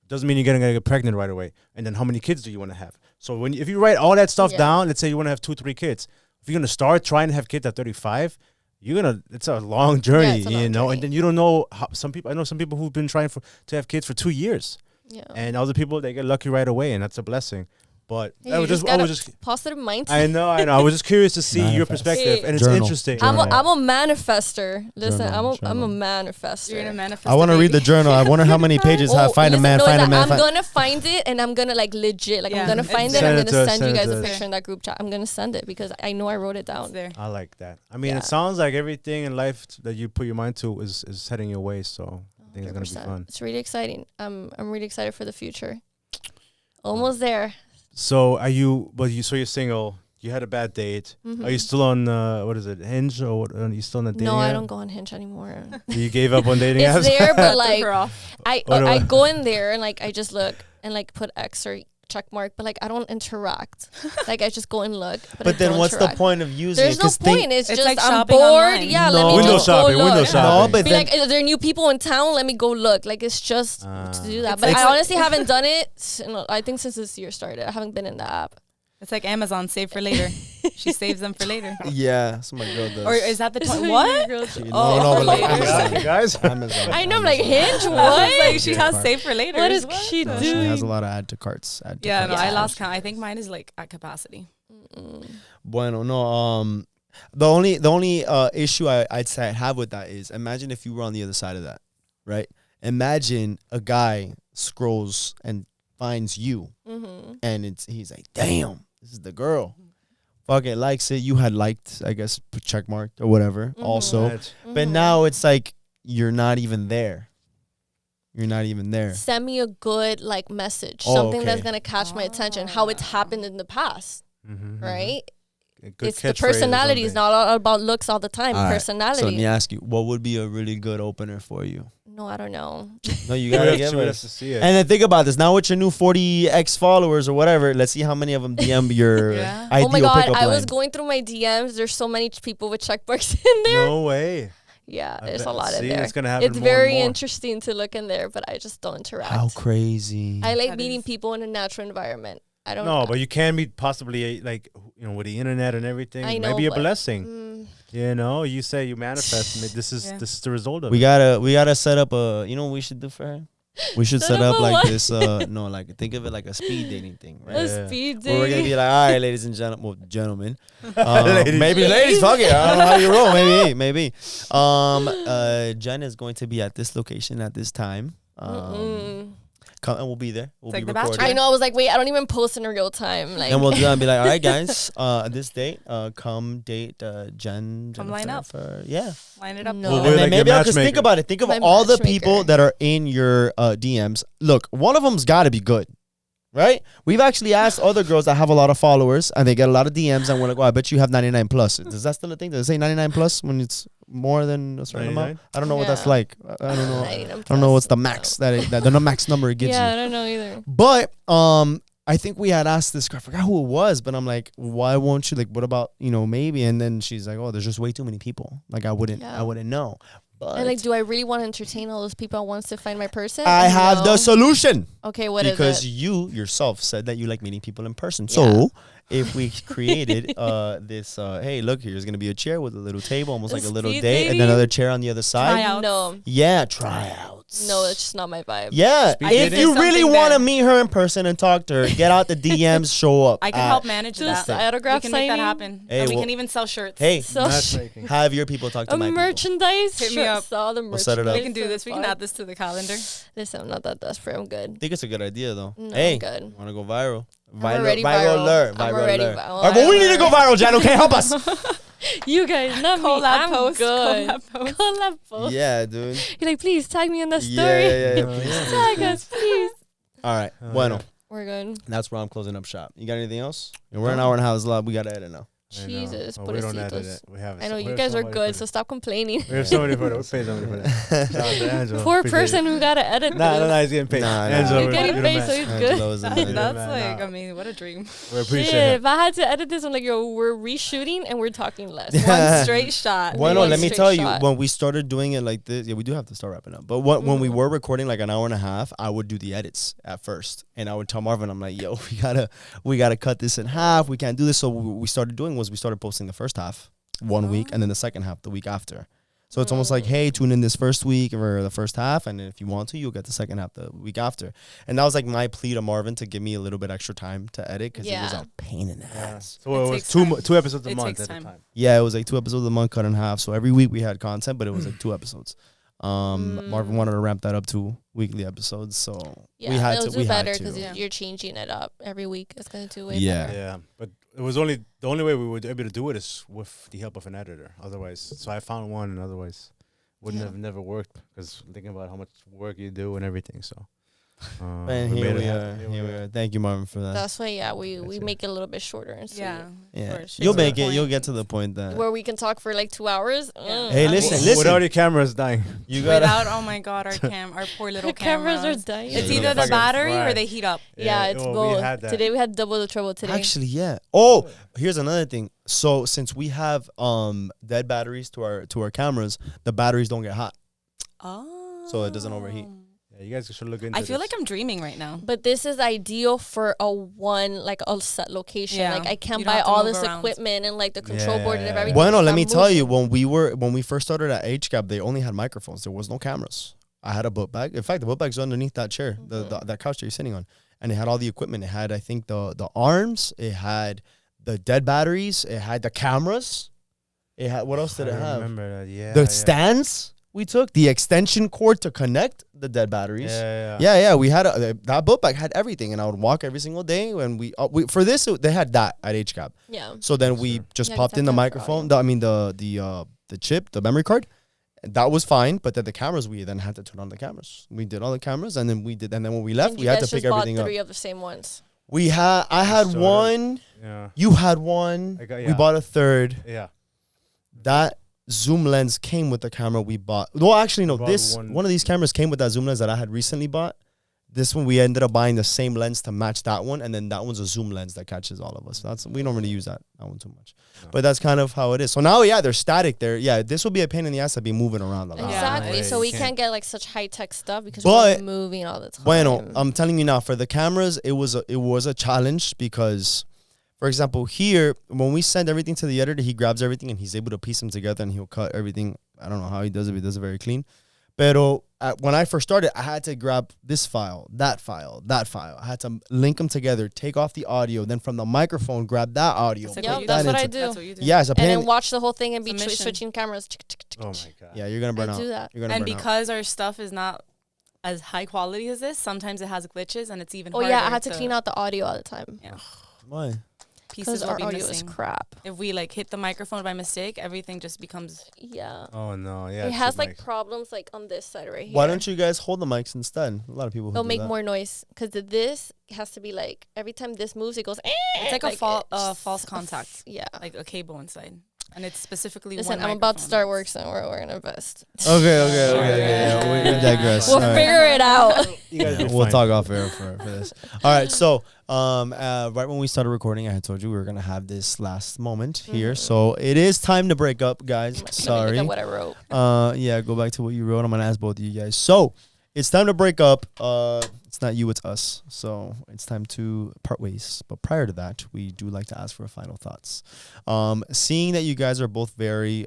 Doesn't mean you're gonna get pregnant right away. And then how many kids do you want to have? So if you write all that stuff down, let's say you want to have 2-3 kids. If you're gonna start trying to have kids at 35. It's a long journey, and then you don't know how I know some people who've been trying to have kids for 2 years. Yeah. And other people, they get lucky right away, and that's a blessing. But I was just positive mindset. I know. I was just curious to see your perspective, and it's interesting. I'm a manifester. Listen, I'm a manifester. You're in a manifester. I want to read the journal. I wonder how many pages have find a man. I'm gonna find it, and I'm gonna like legit. Like I'm gonna find it. I'm gonna send you guys a picture in that group chat. I'm gonna send it because I know I wrote it down. There. I like that. I mean, it sounds like everything in life that you put your mind to is heading your way. So I think it's gonna be fun. It's really exciting. I'm really excited for the future. Almost there. So so you're single. You had a bad date. Are you still on what is it, Hinge, or are you still on a dating No, app? I don't go on Hinge anymore. You gave up on dating apps? It's there, but like I go in there and like I just look and like put X or check mark, but like I don't interact. Like I just go and look. But then what's the point of using There's it? There's no point. It's just like I'm bored. Online. Yeah, no. let me window just shopping, go look. window shopping. No, but be like, are there new people in town? Let me go look. Like it's just to do that. But I honestly haven't done it. I think since this year started, I haven't been in the app. It's like Amazon, save for later. She saves them for later. Yeah, that's what my girl does. Or is that the what? No, but like Amazon, guys. Amazon. I know, I'm like, Hinge, It's what? like she has save for later. What is she No, doing? she has a lot of add to carts. Yeah, no, I Yeah. lost count. I think mine is like at capacity. Bueno, no. The only issue I'd say I have with that is imagine if you were on the other side of that, right? Imagine a guy scrolls and finds you, and he's like, damn, this is the girl. Fucking likes it. You had liked, I guess, check marked or whatever. Also, but now it's like you're not even there. You're not even there. Send me a good like message, Oh, something okay. that's gonna catch my attention. How it's happened in the past, right? It's the catchphrase or personality. It's something. not all about looks all the time. All right. Personality. So let me ask you, what would be a really good opener for you? No, I don't know. No, you We gotta have give to us. see it. And then think about this. Now with your new 40x followers or whatever, let's see how many of them DM your Yeah. ideal Oh my god, pickup I line. was going through my DMs. There's so many people with check marks in there. No way. Yeah, I there's a bet- lot in see, there. it's gonna happen It's more and very more. interesting to look in there, but I just don't interact. How crazy. I like That meeting is- people in a natural environment. I don't No, know. but you can be possibly like with the internet and everything. I know, Maybe a but- blessing. You say you manifest. This is Yeah. this is the result of we it. gotta set up a. You know what we should do for her? We should Set set up up a like what? this. No, like think of it like a speed dating thing, right? A Yeah. speed Where we're gonna dating. be like, all right, ladies and gentlemen, Ladies. maybe ladies, fuck it. I don't know how you roll. Maybe. Jen is going to be at this location at this time. Come and we'll be there. We'll It's be like The recording. Bachelor. I know. I was like, wait, I don't even post in real time. Like, And we'll do that and be like, all right, guys, this date, come date Jen. Come line up. Jennifer. Yeah. Line it up. No. Well, And we're then like maybe your I'll just think matchmaker. about it. Think of My all the matchmaker. people that are in your DMs. Look, one of them's got to be good, right? We've actually asked other girls that have a lot of followers and they get a lot of DMs and we're like, oh, I bet you have 99 plus. Is that still a thing? Does it say 99 plus when it's more than a certain 99? amount? I don't know what that's Yeah. like. I don't know. I 99 don't know what's the plus. max the max number it gives yeah, you. I don't know either. But I think we had asked this girl, I forgot who it was, but I'm like, why won't you, like, what about, maybe? And then she's like, oh, there's just way too many people. Like I wouldn't know. But And like, do I really want to entertain all those people at once to find my person? I have the No. solution. Okay, what is Because it? you yourself said that you like meeting people in person. Yeah. So if we created this, hey, look, here's going to be a chair with a little table, almost like a little Speed date, and dating? another chair on the other side. Tryouts. No, Yeah, tryouts. no, it's just not my vibe. Yeah, Speed if dating? you really Something want to then. meet her in person and talk to her, get out the DMs, show up. I can at- help manage Just that. autograph We can make that signing? happen. Hey, And we well- can even sell shirts. Hey, So Matchmaking. have your people talk to a my people. merchandise. Hit me Sure, up. saw the We'll set it up. We can do this. We can Fuck. add this to the calendar. Listen, I'm not that desperate. I'm good. I think it's a good idea, though. No, Hey, I'm good. want to go viral? I'm already viral. alert. I'm Viral already alert. viral. All right, but we need to go viral, Jen. Okay, help us. You guys, not me. Collab I'm post, good. collab post. Collab post. Yeah, dude. You're like, please tag me in that Yeah, story. yeah. Tag us, please. All right, Oh, bueno. yeah. We're good. That's where I'm closing up shop. You got anything else? We're an hour and a half. It's a lot. We got to edit now. I know. Jesus, Well, we don't edit pobrecitos. it. We have. I know we you have guys are somebody good, for so it. stop complaining. We have somebody for that. We pay somebody for that. Shout out to Angelo. Poor Appreciate person it. who gotta edit Nah, this. he's getting paid. Nah, nah. Angelo, You're we're getting the paid, man. so he's good. Angelo is the man. That's man, like, nah. I mean, what a dream. We appreciate Shit, it. if I had to edit this, I'm like, yo, we're reshooting and we're talking less. One straight shot. Bueno, One let me straight tell you, shot. when we started doing it like this, yeah, we do have to start wrapping up. But when we were recording like an hour and a half, I would do the edits at first, and I would tell Marvin, I'm like, yo, we gotta cut this in half. We can't do this. So what we started doing was we started posting the first half 1 week, and then the second half the week after. So it's almost like, hey, tune in this first week or the first half, and then if you want to, you'll get the second half the week after. And that was like my plea to Marvin to give me a little bit extra time to edit because it was Yeah. a pain in the Yeah. ass. So It it was takes two time. two episodes a It month takes at a time. time. Yeah, it was like 2 episodes a month cut in half. So every week we had content, but it was like 2 episodes. Marvin wanted to ramp that up to weekly episodes, so Yeah, we had it'll to. do We better had because to. you're changing it up every week. It's gonna do way Yeah. better. Yeah, but it was the only way we would be able to do it is with the help of an editor. Otherwise, so I found one, and otherwise wouldn't Yeah. have never worked because thinking about how much work you do and everything. So, And we here made it we happen. are. Here we are. Thank you, Marvin, for that. That's why, yeah, we That's it. make it a little bit shorter and sweet. Yeah. Yeah, course. you'll It's the make it. point. You'll get to the point that Where we can talk for like 2 hours. Yeah. Hey, I listen, mean, listen. Without your cameras dying. you gotta. Without, oh my God, our poor little The cameras are cameras. dying. It's Yeah. either the Fucking battery or fried. they heat up. Yeah, it's well, we both. had that. Today we had double the trouble today. Actually, yeah. Oh, here's another thing. So since we have dead batteries to our cameras, the batteries don't get hot. Oh. So it doesn't overheat. Yeah, you guys should look into I feel this. like I'm dreaming right now. But this is ideal for a set location. Yeah. Like I can't You don't buy have to all move this around. equipment and like the control board and Yeah. everything. Bueno, because let I'm me tell you, moving. when we first started at HCAP, they only had microphones. There was no cameras. I had a book bag. In fact, the book bag's underneath that chair, that couch that you're sitting on, and it had all the equipment. It had, I think, the arms. It had the dead batteries. It had the cameras. It had what else did it have? Remember that? Yeah. The stands we took, the extension cord to connect the dead batteries. Yeah. We had that book bag had everything, and I would walk every single day. When we for this, they had that at HCAP. Yeah. So then we just Yeah, popped in the microphone. The chip, the memory card. That was fine, but then the cameras, we then had to turn on the cameras. We did all the cameras, and then when we left, And we you had to guys pick just bought everything up. 3 of the same ones. I had Sorta. one. Yeah. You had one. We bought a third. Yeah. That zoom lens came with the camera we bought. Well, actually, no. Bought One of these cameras came with that zoom lens that I had recently bought. This one, we ended up buying the same lens to match that one, and then that one's a zoom lens that catches all of us. We don't really use that one too much, but that's kind of how it is. So now, they're static. This will be a pain in the ass to be moving around a lot. Exactly. Yeah, So we you can't get like such high tech stuff because But- we're moving all the time. Bueno, I'm telling you now, for the cameras, it was a challenge because, for example, here when we send everything to the editor, he grabs everything and he's able to piece them together and he'll cut everything. I don't know how he does it, but he does it very clean. Pero when I first started, I had to grab this file, that file, that file. I had to link them together, take off the audio, then from the microphone, grab that audio. That's like Yep, what you that's do. what I That's do. what you do. Yeah, it's a And pain. then watch the whole thing and be It's a mission. switching cameras. Oh my god. Yeah, you're gonna burn I out. do that. You're gonna And burn out. because our stuff is not as high quality as this, sometimes it has glitches and it's even Oh harder. yeah, I had to clean out the audio all the time Yeah. Why? Pieces because will our be audio is missing. crap. If we like hit the microphone by mistake, everything just becomes. Yeah. Oh no. Yeah. It it's has just like problems like on this side right here. Why don't you guys hold the mics instead? A lot of people. It'll do make that. more noise because this has to be like every time this moves, it goes. It's like like a false contact, Yeah. like a cable inside, and it's specifically. Listen, one I'm about to microphone. start work, so we're gonna invest. Okay. Yeah, we digress. We'll All right. figure it out. You guys Yeah, be we'll fine. talk off air for this. All right, so right when we started recording, I had told you we were gonna have this last moment here. So it is time to break up, guys. Look Sorry. at what I wrote. Yeah, go back to what you wrote. I'm gonna ask both of you guys. So it's time to break up. It's not you, it's us. So it's time to part ways. But prior to that, we do like to ask for final thoughts. Seeing that you guys are both very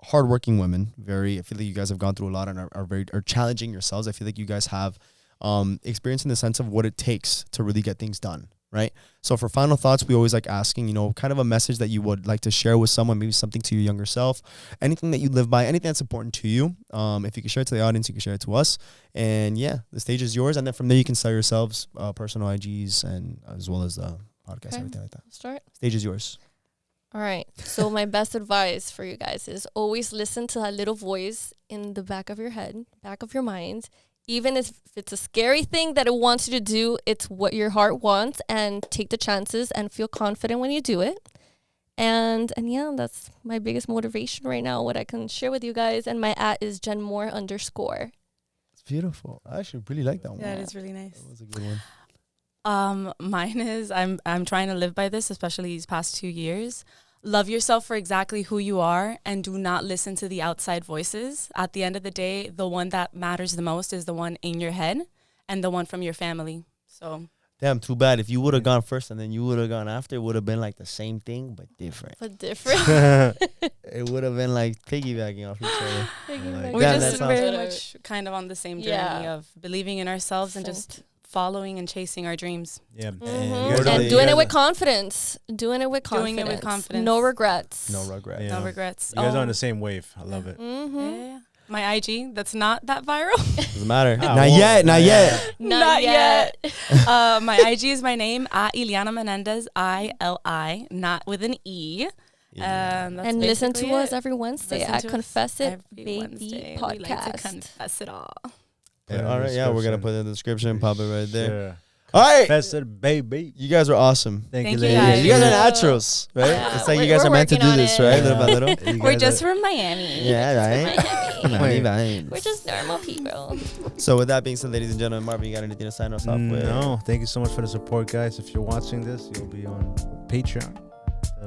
hardworking women, I feel like you guys have gone through a lot and are challenging yourselves. I feel like you guys have experience in the sense of what it takes to really get things done, right? So for final thoughts, we always like asking, kind of a message that you would like to share with someone, maybe something to your younger self, anything that you live by, anything that's important to you. If you can share it to the audience, you can share it to us. And yeah, the stage is yours. And then from there, you can sell yourselves personal IGs and as well as the podcast, Okay. everything like that. Start. Stage is yours. All right. So my best advice for you guys is always listen to that little voice in the back of your head, back of your mind. Even if it's a scary thing that it wants you to do, it's what your heart wants, and take the chances and feel confident when you do it. And yeah, that's my biggest motivation right now, what I can share with you guys. And my @ is @jenmore_. It's beautiful. I actually really like that one. Yeah, it is really nice. That was a good one. Mine is I'm trying to live by this, especially these past 2 years. Love yourself for exactly who you are and do not listen to the outside voices. At the end of the day, the one that matters the most is the one in your head and the one from your family. So Damn, too bad. If you would have gone first and then you would have gone after, it would have been like the same thing, but different. But different. It would have been like piggybacking off each other. Piggybacking. we're Damn, just that very sounds- much kind of on the same journey Yeah. of believing in ourselves and just following and chasing our dreams. Yeah. you Mhm. guys And are- doing you it with guys confidence. Doing it with confidence. Doing it with confidence. No regrets. No regret. Yeah. No regrets. You guys are on the same wave. I love it. Mm-hmm. Yeah. My IG, that's not that viral. Doesn't matter. Ah, not whoa. yet. Not yet. Not yet. My IG is my name, @Iliana Menendez, ILI, not with an E. That's And listen to basically us it. every Wednesday Listen at to us Confess It every Baby Wednesday. podcast. We like to confess it all. Yeah, all right. Yeah, we're gonna put it in the description. Pop it right there. Sure. All right. Confess it, baby. You guys are awesome. Thank you, Yeah, guys. you guys are Yeah. naturals, right? Yeah, It's like you we're- guys are we're meant to do working on this, it. right? Little by little. You We're guys just are- from Miami. Yeah, right. Miami. Miami. We're just normal people. So with that being said, ladies and gentlemen, Marvin, you got anything to sign us off with? No, thank you so much for the support, guys. If you're watching this, you'll be on Patreon.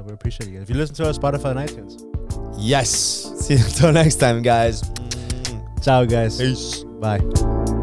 We appreciate you guys. If you listen to us, Spotify and iTunes. Yes. See you until next time, guys. Ciao, guys. Peace. Bye.